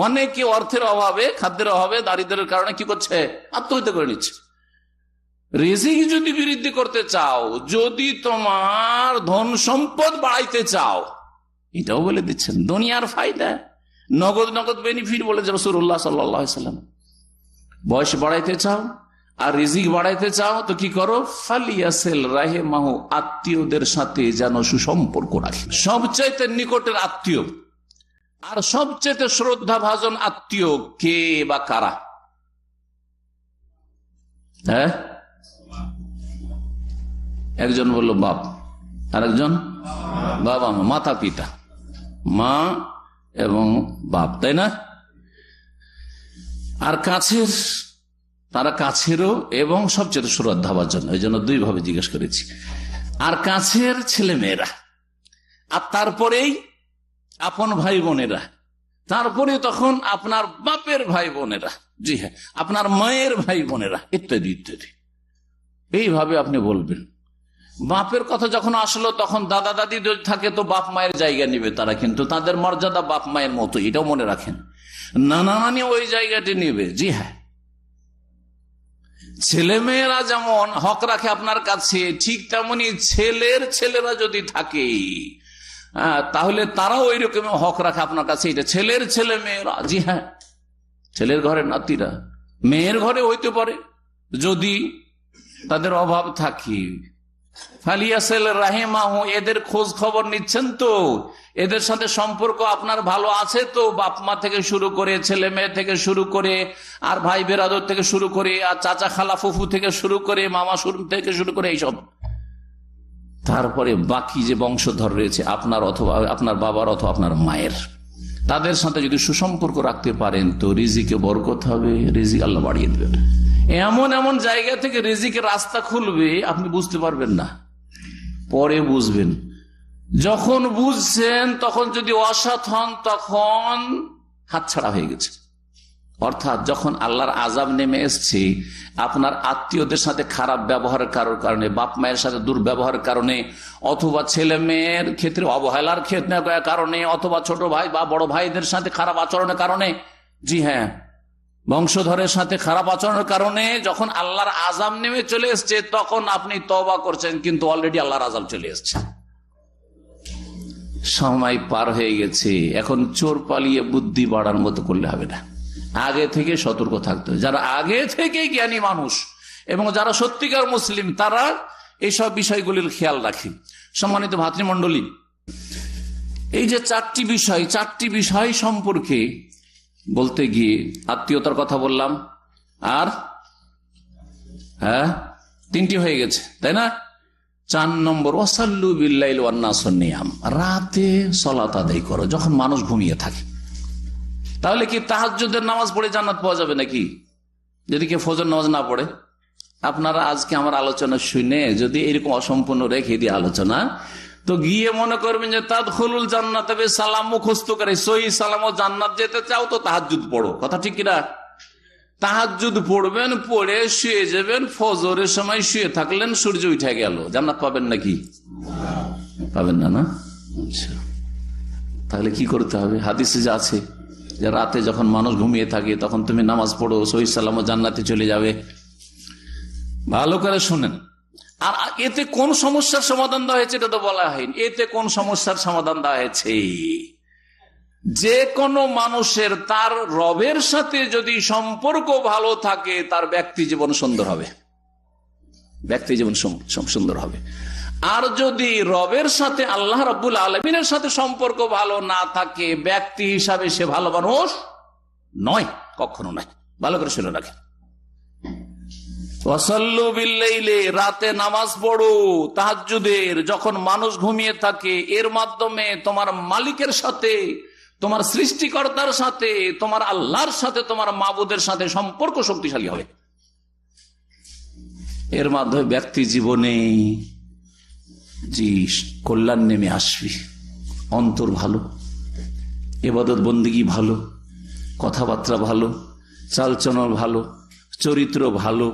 অনেকে অর্থের অভাবে, খাদ্যের অভাবে, দারিদ্রের কারণে কি করছে? আত্মহত্যা করে নিচ্ছে। রিজিক যদি বৃদ্ধি করতে চাও, যদি তোমার ধন সম্পদ বাড়াইতে চাও, এটাও বলে দিচ্ছেন দুনিয়ার ফায়দা, নগদ নগদ বেনিফিট বলেছে রাসূলুল্লাহ সাল্লাল্লাহু আলাইহি ওয়াসাল্লাম। বয়স বাড়াইতে চাও আর রিজিক বাড়াইতে চাও তো কি করো? ফালিয়াসিল রাহিমাহু, আত্মীয়দের সাথে যেন সুসম্পর্ক রাখে। সবচাইতে নিকটের আত্মীয় আর সবচেয়ে শ্রদ্ধা ভাজন আত্মীয় কে বা কারা? হ্যাঁ, একজন বলল বাপ, আর একজন বাবা মা, মাতা পিতা, মা এবং বাপ, তাই না? আর কাছের, তারা কাছেরও এবং সবচেয়ে শ্রদ্ধা ভাজন, এই জন্য দুই ভাবে জিজ্ঞেস করেছি। আর কাছের ছেলে মেয়েরা, আর তারপরেই আপন ভাই বোনেরা, তারপরে তখন আপনার বাপের ভাই বোনেরা, জি হ্যাঁ, আপনার মায়ের ভাই বোনেরা, ইত্যাদি ইত্যাদি। এইভাবে আপনি বলবেন। বাপের কথা যখন আসলো তখন দাদা দাদি থাকে তো বাপ মায়ের জায়গা নিবে তারা, কিন্তু তাদের মর্যাদা বাপ মায়ের মতো, এটাও মনে রাখেন। নানা নানি ওই জায়গাটি নিবে, জি হ্যাঁ। ছেলে মেয়েরা যেমন হক রাখে আপনার কাছে, ঠিক তেমনি ছেলেরা যদি থাকে তাহলে তারাও ওই রকম হক রাখে আপনার কাছে। এটা ছেলের ছেলে মেয়েরা, জি হ্যাঁ, ছেলের ঘরের নাতিরা মেয়ের ঘরে হইতে পারে যদি তাদের অভাব থাকে। ফালিয়াসিল রাহিমাহু, এদের খোঁজ খবর নিচ্ছেন তো, এদের সাথে সম্পর্ক আপনার ভালো আছে তো, বাপ মা থেকে শুরু করে, ছেলে মেয়ে থেকে শুরু করে, আর ভাই বেরাদর থেকে শুরু করে, আর চাচা খালা ফুফু থেকে শুরু করে, মামা থেকে শুরু করে, এইসব। তারপরে বাকি যে বংশধর রয়েছে আপনার অথবা আপনার বাবার অথবা আপনার মায়ের, তাদের সাথে যদি সুসম্পর্ক রাখতে পারেন তো রিজিকে বরকত হবে, রিজিক আল্লাহ বাড়িয়ে দেবেন। এমন এমন জায়গা থেকে রিজিকের রাস্তা খুলবে আপনি বুঝতে পারবেন না, পরে বুঝবেন। যখন বুঝছেন তখন যদি অসৎ হন তখন হাতছাড়া হয়ে গেছে, অর্থাৎ যখন আল্লাহর আযাব নেমে এসছে, আপনার আত্মীয়দের সাথে খারাপ ব্যবহারের কারণে, বাপ মায়ের সাথে দুর্ব্যবহারের কারণে, অথবা ছেলে মেয়ের ক্ষেত্রে অবহেলার কারণে, অথবা ছোট ভাই বা বড় ভাইদের সাথে খারাপ আচরণের কারণে, জি হ্যাঁ, বংশধরের সাথে খারাপ আচরণের কারণে যখন আল্লাহর আযাব নেমে চলে এসছে, তখন আপনি তওবা করছেন, কিন্তু অলরেডি আল্লাহর আযাব চলে এসছে। সময় পার হয়ে গেছে, এখন চোর পালিয়ে বুদ্ধি বাড়ার মতো করলে হবে না, আগে থেকে সতর্ক থাকতে হবে। যারা আগে থেকে জ্ঞানী মানুষ এবং যারা সত্যিকার মুসলিম, তারা এইসব বিষয়গুলির খেয়াল রাখে। সম্মানিত ভাতৃমণ্ডলী, এই যে চারটি বিষয় সম্পর্কে বলতে গিয়ে আত্মীয়তার কথা বললাম, আর তিনটি হয়ে গেছে, তাই না? 4 নম্বর, ওয়াসাল্লু বিল্লাইল ওয়ান নাসু নিয়াম, রাতে সালাত আদায় করো যখন মানুষ ঘুমিয়ে থাকে। তাহলে কি তাহাজ্জুদের নামাজ পড়ে জান্নাত পাওয়া যাবে নাকি যদি কেউ ফজর নামাজ না পড়ে? আপনারা আজকে আমার আলোচনা শুনে যদি এরকম অসম্পূর্ণ রেখে দিয়ে আলোচনা, তো গিয়ে মনে করবেন যে তাদখুলুল জান্নাত সালাম মুখস্থ করে সহি সালাম ও জান্নাত যেতে চাও তো তাহাজ্জুদ পড়ো। কথা ঠিক কিনা? তাহাজ্জুদ পড়বেন, পড়ে শুয়ে যাবেন, ফজরের সময় শুয়ে থাকলেন, সূর্য উঠে গেল, জান্নাত পাবেন নাকি? পাবেন না, না? আচ্ছা, তাহলে কি করতে হবে? হাদিসে যা আছে যে রাতে যখন মানুষ ঘুমিয়ে থাকে তখন তুমি নামাজ পড়ো, সহি সালাম ও জান্নাতে চলে যাবে। ভালো করে শুনেন। আর এতে কোন সমস্যার সমাধান দেওয়া হয়েছে এটা তো বলা হয়নি। এতে কোন সমস্যার সমাধান দেওয়া হয়েছে? যে কোনো মানুষের তার রবের সাথে যদি সম্পর্ক ভালো থাকে, তার ব্যক্তি জীবন সুন্দর হবে, ব্যক্তি জীবন সুন্দর হবে। আর যদি রবের সাথে, আল্লাহ রাব্বুল আলামিনের সাথে সম্পর্ক ভালো না থাকে, ব্যক্তি হিসাবে সে ভালো মানুষ নয়, কখনো নয়। ভালো করে শুনে রাখেন। ওয়াসাল্লু বিল্লাইলি, রাতে নামাজ পড়ো তাহাজ্জুদের যখন মানুষ ঘুমিয়ে থাকে। এর মাধ্যমে তোমার মালিকের সাথে, তোমার সৃষ্টিকর্তার সাথে, তোমার আল্লাহর সাথে, তোমার মাবুদের সাথে সম্পর্ক শক্তিশালী হবে। এর মাধ্যমে ব্যক্তি জীবনে কল্যাণ নেমে আসবে। অন্তর ভালো, ইবাদত বন্দেগী ভালো, কথাবার্তা ভালো, চালচলন ভালো, চরিত্র ভালো,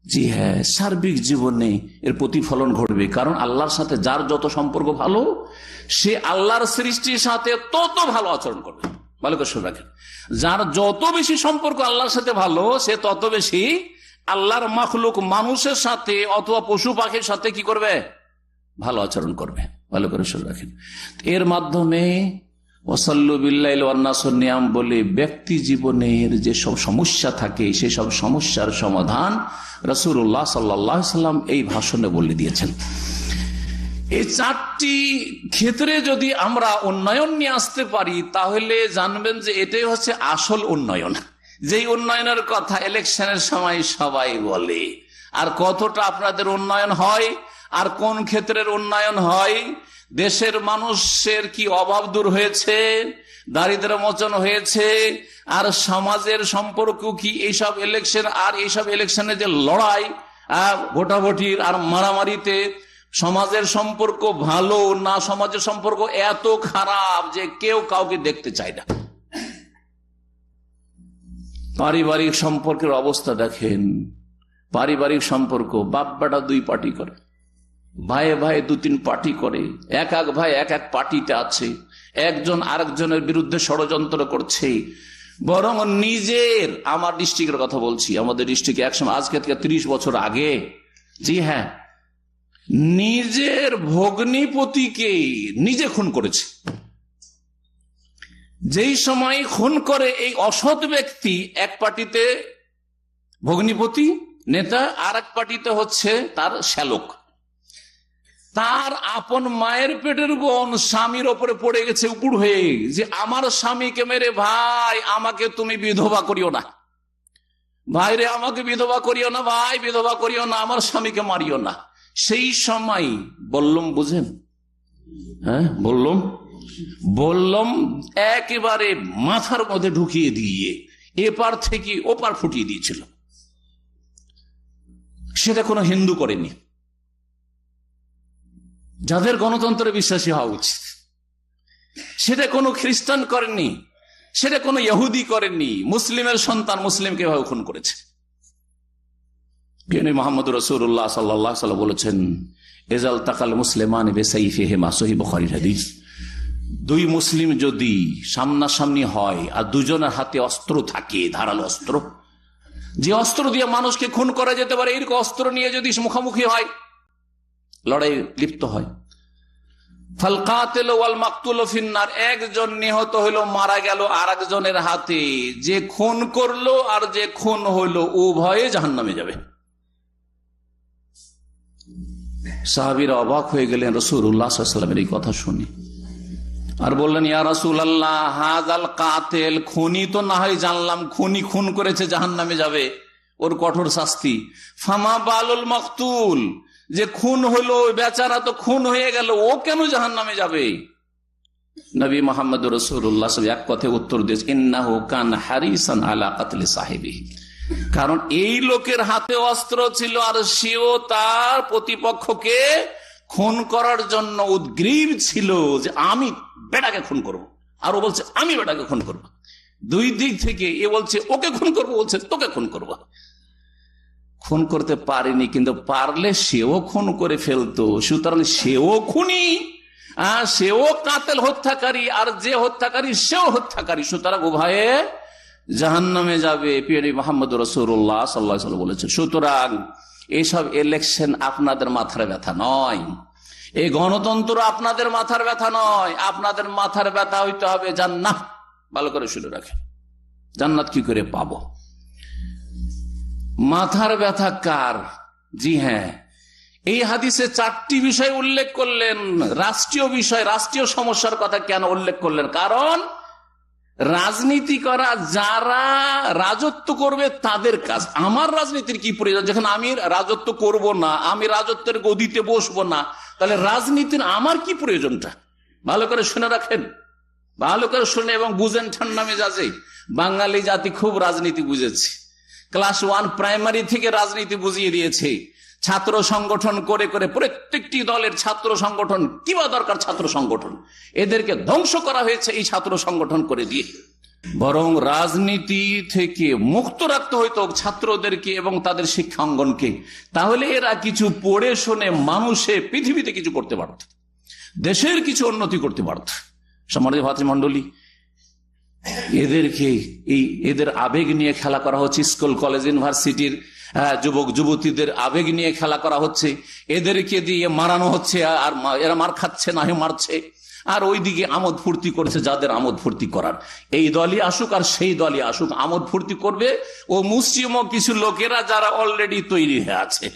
জি হ্যাঁ, সার্বিক জীবনে এর প্রতিফলন ঘটবে। কারণ আল্লাহর সাথে যার যত সম্পর্ক ভালো, সে আল্লাহর সৃষ্টির সাথে তত ভালো আচরণ করবে। ভালো করে শুনে রাখেন, যার যত বেশি সম্পর্ক আল্লাহর সাথে ভালো, সে তত বেশি আল্লাহর মাখলুক মানুষের সাথে অথবা পশু পাখির সাথে কি করবে? ভালো আচরণ করবে। ভালো করে শুনে রাখেন। এর মাধ্যমে ওয়াসাল্লু বিল্লাইল ওয়ান নাসু নিয়াম বলে ব্যক্তি জীবনের যে সব সমস্যা থাকে, সেসব সমস্যার সমাধান রাসূলুল্লাহ সাল্লাল্লাহু আলাইহি সাল্লাম এই ভাষণে বলে দিয়েছেন। এই 4টি ক্ষেত্রে যদি আমরা উন্নয়ন নিয়ে আসতে পারি, তাহলে জানবেন যে এটাই হচ্ছে আসল উন্নয়ন। যেই উন্নয়নের কথা ইলেকশনের সময় সবাই বলে, আর কতটা আপনাদের উন্নয়ন হয়, আর কোন ক্ষেত্রের উন্নয়ন হয়, দেশের মানুষের কি অভাব দূর হয়েছে, দারিদ্র মোচন হয়েছে, আর সমাজের সম্পর্ক কি এইসব ইলেকশন আর এইসব ইলেকশনে যে লড়াই, ভোটাভুটির আর মারামারিতে সমাজের সম্পর্ক ভালো না সমাজের সম্পর্ক এত খারাপ যে কেউ কাউকে দেখতে চায় না। পারিবারিক সম্পর্কের অবস্থা দেখেন। পারিবারিক সম্পর্ক, বাপ বেটা 2 পার্টি করে, ভাইয়ে ভাই 2-3 পার্টি করে, এক ভাই এক পার্টিতে আছে, একজন আরেকজনের বিরুদ্ধে ষড়যন্ত্র করছে। বরং নিজের, আমার ডিস্ট্রিক্টের কথা বলছি, আমাদের ডিস্ট্রিক্টে একসময় আজকে থেকে 30 বছর আগে, জি হ্যাঁ, নিজের ভগ্নিপতিকে নিজে খুন করেছে। যেই সময় খুন করে এই অসৎ ব্যক্তি, এক পার্টিতে ভগ্নিপতি নেতা, আর এক পার্টিতে হচ্ছে তার শ্যালক, তার আপন মায়ের পেটের বোন স্বামীর ওপরে পড়ে গেছে উপুড় হয়ে, যে আমার স্বামীকে মেরে, ভাই আমাকে তুমি বিধবা করিও না, ভাই রে আমাকে বিধবা করিও না, ভাই বিধবা করিও না, আমার স্বামীকে মারিও না। সেই সময় বললুম, বুঝেন, হ্যাঁ বললুম একেবারে মাথার মধ্যে ঢুকিয়ে দিয়ে এপার থেকে ওপার ফুটিয়ে দিয়েছিল। সেটা কোনো হিন্দু করেনি, যাদের গণতন্ত্রে বিশ্বাসী হওয়া উচিত। সেটা কোনো খ্রিস্টান করেনি, সেটা কোনো ইহুদি করেননি। মুসলিমের সন্তান মুসলিমকে এভাবে খুন করেছে। মোহাম্মদ রাসূলুল্লাহ সাল্লাল্লাহু আলাইহি ওয়াসাল্লাম বলেছেন, ইজাল তাকাল মুসলিমান বিসাইফিহিমা, সহিহ বুখারীর হাদিস। দুই মুসলিম যদি সামনাসামনি হয় আর দুজনের হাতে অস্ত্র থাকে, ধারালো অস্ত্র, যে অস্ত্র দিয়ে মানুষকে খুন করা যেতে পারে, এরকম অস্ত্র নিয়ে যদি মুখোমুখি হয়, লড়াই লিপ্ত হয়, ফাল কাতিল ওয়াল মাকতুল ফিন্নার, একজন নিহত হইল, মারা গেল আর একজনের হাতে, যে খুন করলো আর যে খুন হইলো উভয়ে জাহান্নামে যাবে। সাহাবীরা অবাক হয়ে গেলেন রাসূলুল্লাহ সাল্লাল্লাহু আলাইহি ওয়াসাল্লামের এই কথা শুনে, আর বললেন, ইয়া রাসূলুল্লাহ, হাযাল কাতিল, খুনি তো না হয় জানলাম, খুনি খুন করেছে, জাহান্নামে যাবে, ওর কঠোর শাস্তি। ফামা বালুল মাকতুল, যে খুন হলো, বেচারা তো খুন হয়ে গেল, ও কেন জাহান্নামে যাবে? নবী মুহাম্মদ রাসূলুল্লাহ সাল্লাল্লাহু আলাইহি ওয়াসাল্লাম এক কথায় উত্তর দিয়েছে, ইন্নাহু কান হারিসান আলা কাতলি সাহিবিহি, কারণ এই লোকের হাতে অস্ত্র ছিল আর সেও তার প্রতিপক্ষকে খুন করার জন্য উদ্গ্রীব ছিল, যে আমি বেটাকে খুন করব, আর ও বলছে আমি বেটাকে খুন করব। দুই দিক থেকে, এ বলছে ওকে খুন করবো, বলছে তোকে খুন করবো। খুন করতে পারেনি, কিন্তু পারলে সেও খুন করে ফেলতো, সুতরাং সেও খুনি, সেও কাতেল, হত্যাকারী, আর যে হত্যাকারী সেও হত্যাকারী, সুতরাং উভয়ে জাহান্নামে যাবে। প্রিয় মুহাম্মদ রাসূলুল্লাহ সাল্লাল্লাহু আলাইহি ওয়াসাল্লাম বলেছেন, সুতরাং এইসব ইলেকশন আপনাদের মাথার ব্যথা নয়, এই গণতন্ত্র আপনাদের মাথার ব্যথা নয়, আপনাদের মাথার ব্যথা হইতে হবে জান্নাত। ভালো করে শুনে রাখেন, জান্নাত কি করে পাবো? মাথার ব্যথা কার? জি হ্যাঁ, এই হাদিসে 4টি বিষয় উল্লেখ করলেন। রাষ্ট্রীয় বিষয়, রাষ্ট্রীয় সমস্যার কথা কেন উল্লেখ করলেন? কারণ রাজনীতি করা, যারা রাজত্ব করবে তাদের কাজ। আমার রাজনীতির কি প্রয়োজন? যখন আমি রাজত্ব করব না, আমি রাজত্বের গদিতে বসবো না, তাহলে রাজনীতির আমার কি প্রয়োজনটা? ভালো করে শুনে রাখেন, ভালো করে শুনে এবং বুঝেন ঠান্ডা মেজাজে। বাঙালি জাতি খুব রাজনীতি বুঝেছে, ক্লাস 1 প্রাইমারি থেকে রাজনীতি বুঝিয়ে দিয়েছে। ছাত্র সংগঠন করে করে প্রত্যেকটি দলের ছাত্র সংগঠন, কিবা দরকার ছাত্র সংগঠন, এদেরকে ধ্বংস করা হয়েছে এই ছাত্র সংগঠন করে দিয়ে। বরং রাজনীতি থেকে মুক্ত রাখতে হইতো ছাত্রদেরকে এবং তাদের শিক্ষাঙ্গনকে, তাহলে এরা কিছু পড়ে শুনে মানুষে পৃথিবীতে কিছু করতে পারত, দেশের কিছু উন্নতি করতে পারত। সম্মানিত ভাতৃমণ্ডলী, এদেরকে এদের আবেগ নিয়ে খেলা করা হচ্ছে, স্কুল কলেজ ইউনিভার্সিটির যুবক যুবতীদের আবেগ নিয়ে খেলা করা হচ্ছে, এদেরকে দিয়ে মারানো হচ্ছে, আর এরা মার খাচ্ছে না মারছে, আর ওইদিকে আমোদ ফুর্তি করছে যাদের আমোদ ফুর্তি করার। এই দলই আসুক আর সেই দলই আসুক, আমোদ ফুর্তি করবে ও মুসলিম কিছু লোকেরা যারা অলরেডি তৈরি হয়ে আছে,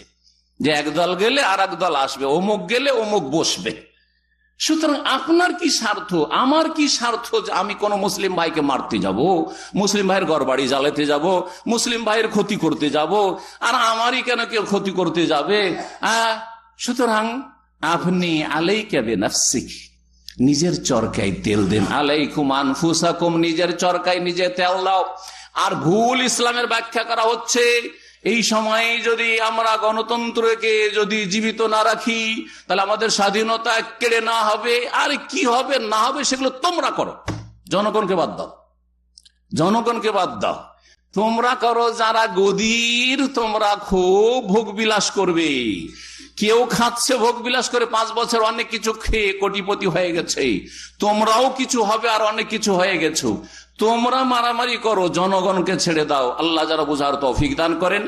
যে এক দল গেলে আর এক দল আসবে, অমুক গেলে অমুক বসবে। সুতরাং আপনার কি স্বার্থ, আমার কি স্বার্থ যে আমি কোন মুসলিম ভাইকে মারতে যাব, মুসলিম ভাইয়ের ঘরবাড়ি জ্বালাতে যাব, মুসলিম ভাইয়ের ক্ষতি করতে যাব, আর আমারই কেন কেউ ক্ষতি করতে যাবে? সুতরাং আপনি আলাইকা বিনাফসিক, নিজের চরকায় তেল দেন। আলাইকুম আনফুসাকুম, নিজের চরকায় নিজে তেল দাও। আর ভুল ইসলামের ব্যাখ্যা করা হচ্ছে, এই সময়ে যদি আমরা গণতন্ত্রকে যদি জীবিত না রাখি, তাহলে আমাদের স্বাধীনতা কেড়ে না হবে। আর কি হবে না হবে সেগুলো তোমরা করো, জনগণকে বাদ দাও, জনগণকে বাদ দাও। তোমরা করো যারা গদির, তোমরা খুব ভোগ বিলাস করবে। কেউ খাচ্ছে ভোগ বিলাস করে 5 বছর অনেক কিছু খেয়ে কোটিপতি হয়ে গেছে, তোমরাও কিছু হবে আর অনেক কিছু হয়ে গেছো। তোমরা মারামারি করো, জনগণকে ছেড়ে দাও। আল্লাহ যারা বুঝার তৌফিক দান করেন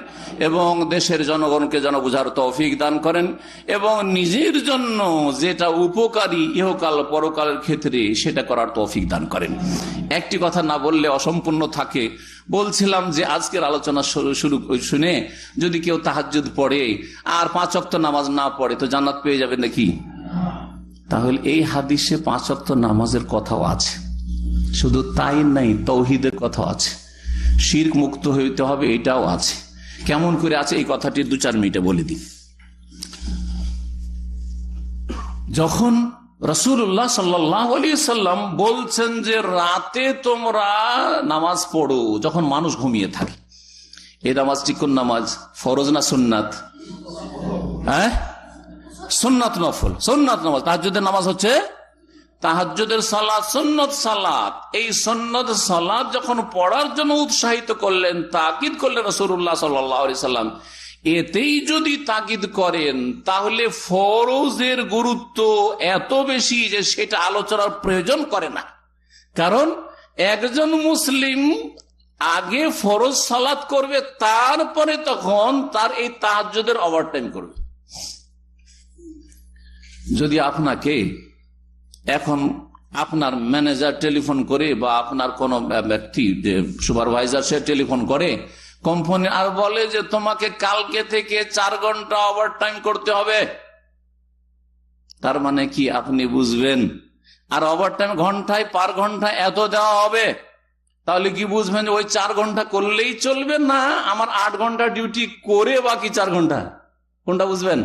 এবং দেশের জনগণকে যেন বুঝার তৌফিক দান করেন, এবং নিজের জন্য যেটা উপকারী ইহকাল পরকালের ক্ষেত্রে সেটা করার তৌফিক দান করেন। একটি কথা না বললে অসম্পূর্ণ থাকে। বলছিলাম যে আজকের আলোচনা শুরু শুনে যদি কেউ তাহাজ্জুদ পড়ে আর 5 ওয়াক্ত নামাজ না পড়ে তো জান্নাত পেয়ে যাবে নাকি? তাহলে এই হাদিসে 5 ওয়াক্ত নামাজের কথাও আছে, শুধু তাই নাই, তৌহিদের কথা আছে, শিরক মুক্ত হইতে হবে এটাও আছে। কেমন করে আছে এই কথাটি 2-4 মিনিটে বলে দিই। যখন রাসূলুল্লাহ সাল্লাল্লাহু আলাইহি সাল্লাম বলছেন যে রাতে তোমরা নামাজ পড়ো যখন মানুষ ঘুমিয়ে থাকে, এই নামাজটি কোন নামাজ? ফরজ না সুন্নাত? সুন্নাত নফল, সুন্নাত নামাজ। তাহাজ্জুদের নামাজ হচ্ছে তাহাজ্জুদের সালাত সুন্নত সালাত, এই সুন্নত সালাত যখন পড়ার জন্য উৎসাহিত করলেন, তাকিদ করলেন রাসূলুল্লাহ সাল্লাল্লাহু আলাইহি সাল্লাম, এতেই যদি তাকিদ করেন তাহলে ফরজের গুরুত্ব এত বেশি যে সেটা আলোচনার প্রয়োজন করে না। কারণ একজন মুসলিম আগে ফরজ সালাত করবে, তারপরে তখন তার এই তাহাজ্জুদের ওভারটাইম করবে। যদি আপনাকে এখন আপনার ম্যানেজার টেলিফোন করে বা আপনার কোন ব্যক্তি সুপারভাইজার সে টেলিফোন করে কোম্পানি আর বলে যে তোমাকে কালকে থেকে 4 ঘন্টা ওভারটাইম করতে হবে, তার মানে কি আপনি বুঝবেন? আর ওভারটাইম ঘন্টায় পার ঘন্টায় এত দেওয়া হবে, তাহলে কি বুঝবেন যে ওই 4 ঘন্টা করলেই চলবে, না আমার 8 ঘন্টা ডিউটি করে বাকি 4 ঘন্টা, কোনটা বুঝবেন?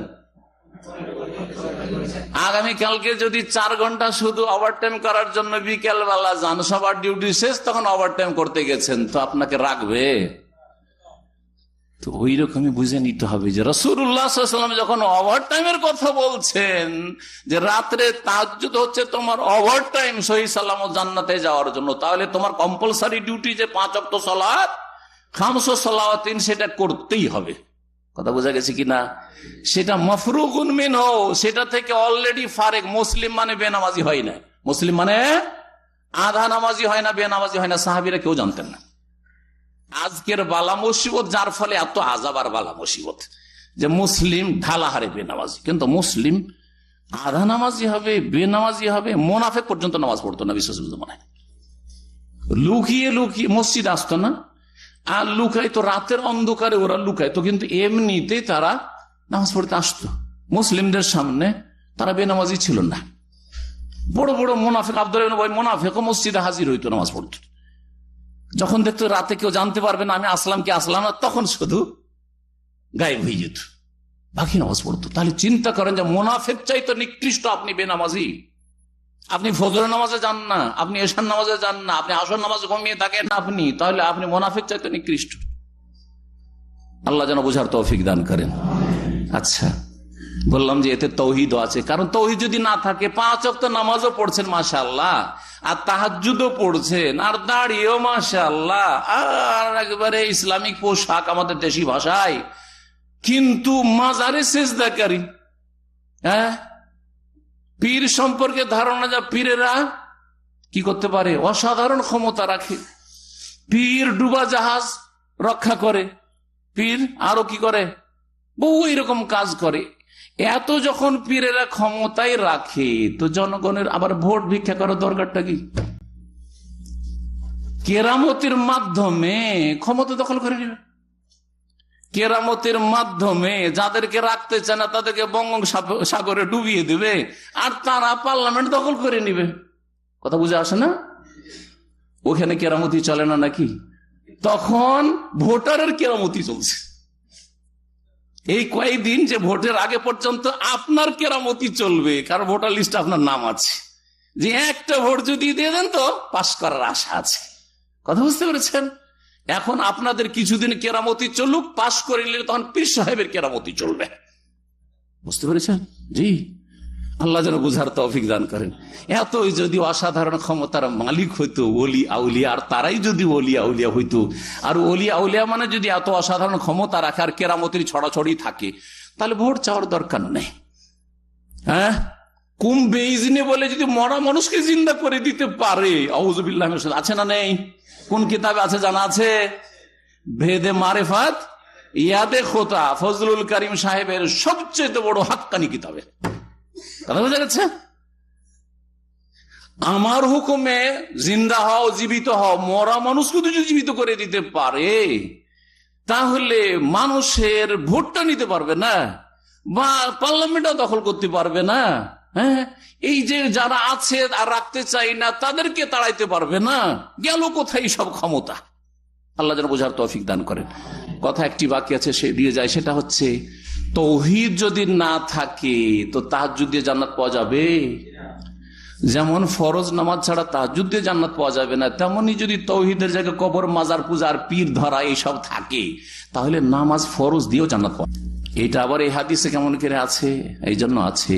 আগামী কালকে যদি 4 ঘন্টা শুধু ওভারটাইম করার জন্য বিকেল বেলা যান, সবার ডিউটি শেষ, তখন ওভারটাইম করতে গেছেন, তো আপনাকে রাখবে? তো ওই রকমই বুঝে নিতে হবে যে রাসূলুল্লাহ সাল্লাল্লাহু আলাইহি ওয়াসাল্লাম যখন ওভারটাইমের কথা বলছেন, যে রাত্রে তাহাজ্জুদ হচ্ছে তোমার ওভারটাইম সহি সালামত জান্নাতে যাওয়ার জন্য, তাহলে তোমার কম্পালসারি ডিউটি যে 5 ওয়াক্ত সালাত, 5 সালাওয়াতিন, সেটা করতেই হবে। কথা বোঝা গেছে কিনা? সেটা মাফরুগুন মিনহু, সেটা থেকে অলরেডি ফারেক। মুসলিম মানে বেনামাজি হয় না, মুসলিম মানে আধা নামাজি হয় না, বেনামাজি হয় না, সাহাবীরা কেউ জানতেন না। আজকের বালা মুসিবত, যার ফলে এত আযাব আর বালা মুসিবত, যে মুসলিম ঢালাহারে বেনামাজি, কিন্তু মুসলিম আধা নামাজি হবে, বেনামাজি হবে। মুনাফিক পর্যন্ত নামাজ পড়তো না বিশেষ মানে, লুকিয়ে লুকিয়ে মসজিদ আসতো না, আর লুকাইতো রাতের অন্ধকারে, ওরা লুকাইতো, কিন্তু এমনিতে তারা নামাজ পড়তে আসতো। মুসলিমদের সামনে তারা বেনামাজি ছিল না। বড় বড় মুনাফিক, আব্দুল্লাহ ইবনে উবাই মুনাফিকও মসজিদে হাজির হইতো, নামাজ পড়তো। যখন দেখতো রাতে কেউ জানতে পারবে না আমি আসলাম কি আসলাম না, তখন শুধু গায়েব হয়ে যেত, বাকি নামাজ পড়তো। তাহলে চিন্তা করেন যে মুনাফিক চাইতো নিকৃষ্ট আপনি বেনামাজি। আপনি ফজরের নামাজে যান না, আপনি এশার নামাজে যান না, আপনি আসর নামাজে ঘুমিয়ে থাকেন আপনি, তাহলে আপনি মুনাফিক চাইতো নিকৃষ্ট। আল্লাহ যেন বুঝার তৌফিক দান করেন। আচ্ছা, বললাম যে এতে তৌহিদও আছে, কারণ তৌহিদ যদি না থাকে, 5 ওয়াক্ত নামাজও পড়ছেন মাশাআল্লাহ, আর তাহাজ্জুদও পড়ছেন, আর দাঁড়িয়েও মাশাআল্লাহ, আর একেবারে ইসলামিক পোশাক আমাদের দেশি ভাষায়, কিন্তু মাজারে সেজদাকারী। হ্যাঁ, পীর সম্পর্কে ধারণা, যা পীরেরা কি করতে পারে, অসাধারণ ক্ষমতা রাখে। পীর ডুবা জাহাজ রক্ষা করে, পীর আরো কি করে, বহু এরকম কাজ করে। এত যখন পীরেরা ক্ষমতায় রাখে, তো জনগণের আবার ভোট ভিক্ষা করার দরকারটা কি? কেরামতির মাধ্যমে ক্ষমতা দখল করে নেবে, কেরামতের মাধ্যমে যাদেরকে রাখতে চায় না তাদেরকে বঙ্গোপসাগরে ডুবিয়ে দেবে, আর তারা পার্লামেন্ট দখল করে নিবে। কথা বুঝে আসে না? ওখানে কেরামতি চলে না নাকি? তখন ভোটারের কেরামতি চলছে। এই কয়েকদিন যে ভোটের আগে পর্যন্ত আপনার কেরামতি চলবে, কারণ ভোটার লিস্টে আপনার নাম আছে, যে একটা ভোট যদি দিয়ে দেন তো পাশ করার আশা আছে। কথা বুঝতে পেরেছেন? এখন আপনাদের কিছুদিন কেরামতি চলুক, পাশ করে নিলে তখন পীর সাহেবের কেরামতি চলবে। বুঝতে পেরেছেন? জি, আল্লাহ যেন বুঝার তৌফিক দান করেন। এতই যদি অসাধারণ ক্ষমতার মালিক হইতো ওলি আউলিয়া, আর তারাই যদি ওলি আউলিয়া হইতো, আর ওলি আউলিয়া মানে যদি এত অসাধারণ ক্ষমতা রাখে আর কেরামতির ছড়াছড়ি থাকে, তাহলে ভোট চাওয়ার দরকার নেই। হ্যাঁ, কুম্ভে ইজনে বলে যদি মরা মানুষকে জিন্দা করে দিতে পারে, আউযুবিল্লাহ মিনাশ শাইতানির, আছে না নেই? কোন কিতাবে আছে জানা আছে? ভেদে মারেফাত ইয়াদে খোতা, ফজলুল করিম সাহেবের সবচেয়ে বড় হাক্কানি কিতাবে। কথা বোঝা গেছে? আমার হুকুমে জিন্দা হও, জীবিত হও, মরা মানুষকে যদি জীবিত করে দিতে পারে, তাহলে মানুষের ভোটটা নিতে পারবে না, বা পার্লামেন্টও দখল করতে পারবে না। হ্যাঁ, এই যে যারা আছে আর রাখতে চাই না, তাদেরকে তাড়াইতে পারবে না। গেল কোথায় সব ক্ষমতা? আল্লাহ যেন বোঝার তৌফিক দান করেন। কথা একটি বাকি আছে, সে দিয়ে যায়, সেটা হচ্ছে তৌহিদ যদি না থাকে তো তাহাজ্জুদ দিয়ে জান্নাত পাওয়া যাবে? যেমন ফরজ নামাজ ছাড়া তাহাজ্জুদ দিয়ে জান্নাত পাওয়া যাবে না, তেমনি যদি তৌহিদের জায়গায় কবর, মাজার পূজার, পীর ধরা এইসব থাকে, তাহলে নামাজ ফরজ দিয়েও জান্নাত পাওয়া। এটা আবার এই হাদিসে কেমন করে আছে? এই জন্য আছে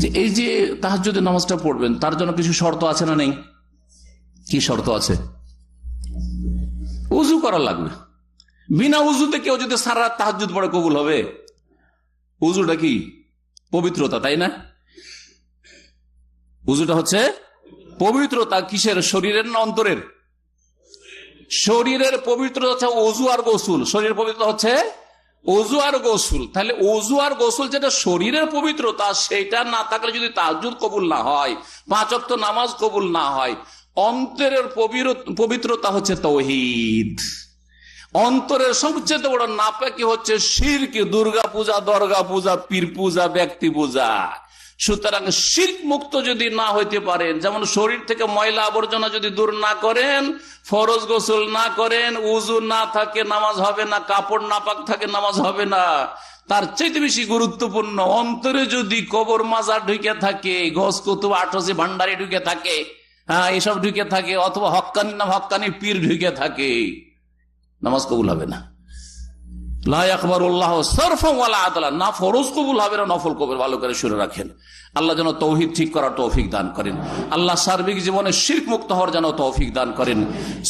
যে এই যে তাহাজ্জুদের নামাজটা পড়বেন তার জন্য কিছু শর্ত আছে না নেই? কি শর্ত আছে? উজু করা লাগবে। বিনা উজুতে কেউ যদি সারা রাত তাহাজ্জুদ পড়ে কবুল হবে? উজুটা কি? পবিত্রতা, তাই না? উজুটা হচ্ছে পবিত্রতা। কিসের? শরীরের না অন্তরের? শরীরের পবিত্রতা হচ্ছে ওযু আর গোসল। শরীরের পবিত্রতা হচ্ছে ওযু আর গোসল। তাহলে ওযু আর গোসল যেটা শরীরের পবিত্রতা, সেটা না থাকলে যদি তাহাজ্জুদ কবুল না হয়, 5 ওয়াক্ত নামাজ কবুল না হয়। অন্তরের পবিত্রতা হচ্ছে তাওহীদ। অন্তরের সবচেয়ে বড় নাপাকি হচ্ছে শিরক, দুর্গা পূজা, দরগা পূজা, পীর পূজা, ব্যক্তি পূজা। সুতরাং শিরক মুক্ত যদি না হইতে পারেন, যেমন শরীর থেকে ময়লা আবর্জনা যদি দূর না করেন, ফরজ গোসল না করেন, উযু না থাকে নামাজ হবে না, কাপড় নাপাক থাকে নামাজ হবে না, তার চাইতে বেশি গুরুত্বপূর্ণ অন্তরে যদি কবর মাজার ঢুকে থাকে, গস কুতুব আটরসি ভান্ডারি ঢুকে থাকে, হ্যাঁ এসব ঢুকে থাকে, অথবা হক্কানি নাম হক্কানি পীর ঢুকে থাকে, নামাজ কবুল হবে না। লা ইয়াকবালুল্লাহু সারফান ওয়ালা আদলা। না ফরজ কবুল হবে না নফল কবুল। ভালো করে শুনে রাখেন। আল্লাহ যেন তৌহিদ ঠিক করার তৌফিক দান করেন। আল্লাহ সার্বিক জীবনে শিরক মুক্ত হওয়ার যেন তৌফিক দান করেন।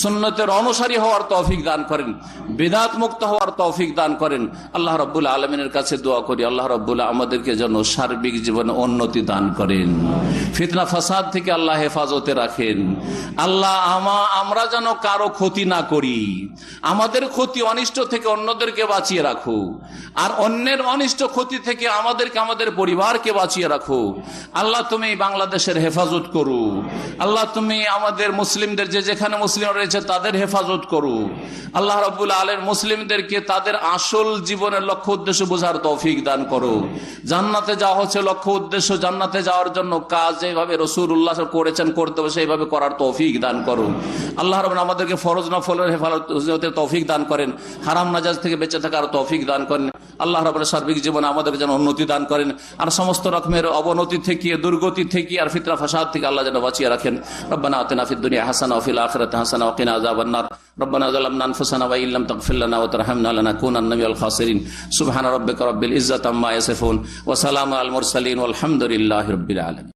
সুন্নতের অনুসারী হওয়ার তৌফিক দান করেন। বিদআত মুক্ত হওয়ার তৌফিক দান করেন। আল্লাহ রাব্বুল আলামিনের কাছে দোয়া করি, আল্লাহ রাব্বুল আমাদেরকে যেন সার্বিক জীবনে উন্নতি দান করেন, ফিতনা ফাসাদ থেকে আল্লাহ হেফাজতে রাখেন। আল্লাহ আমরা যেন কারো ক্ষতি না করি, আমাদের ক্ষতি অনিষ্ট থেকে অন্যদেরকে বাঁচিয়ে রাখো, আর অন্যের অনিষ্ট ক্ষতি থেকে আমাদেরকে আমাদের পরিবারকে বাঁচিয়ে রাখো। আল্লাহ তুমি বাংলাদেশের হেফাজত করো। আল্লাহ তুমি আমাদের মুসলিমদের যে যেখানে মুসলিম রয়েছে তাদের হেফাজত করো। আল্লাহ রাব্বুল আলামিন মুসলিমদেরকে তাদের আসল জীবনের লক্ষ্য উদ্দেশ্য বোঝার তৌফিক দান করো। জান্নাতে যাওয়া হচ্ছে লক্ষ্য উদ্দেশ্য, জান্নাতে যাওয়ার জন্য কাজ যেভাবে রাসূলুল্লাহ করেছেন করতে হবে সেইভাবে করার তৌফিক দান করো। আল্লাহ রাব্বুল আমাদেরকে ফরজ নফলের হেফাজতের তৌফিক দান করেন, হারাম নাজায়েজ থেকে বেঁচে থাকার তৌফিক দান করেন। আল্লাহ রাব্বুল সার্বিক জীবনে আমাদের যেন উন্নতি দান করেন, আর সমস্ত রকমের অবনতি থেকে, দুর্গতি থেকে আর ফিতনা ফাসাদ থেকে আল্লাহ যেন বাঁচিয়ে রাখেন। রব্বানা আতিনা ফিদ দুনিয়া হাসানাহ ওয়া ফিল আখিরাতি হাসানাহ ওয়া কিনা আযাবান নার। রব্বানা যালামনা আনফুসানা ওয়া ইল্লাম তাগফির লানা ওয়া তারহামনা লানাকুনান্না মিনাল খাসিরিন। সুবহানা রাব্বিকা রাব্বিল ইজ্জাতি আম্মা ইয়াসিফুন ওয়া সালামুন আলাল মুরসালিন ওয়াল হামদুলিল্লাহি রাব্বিল আলামিন।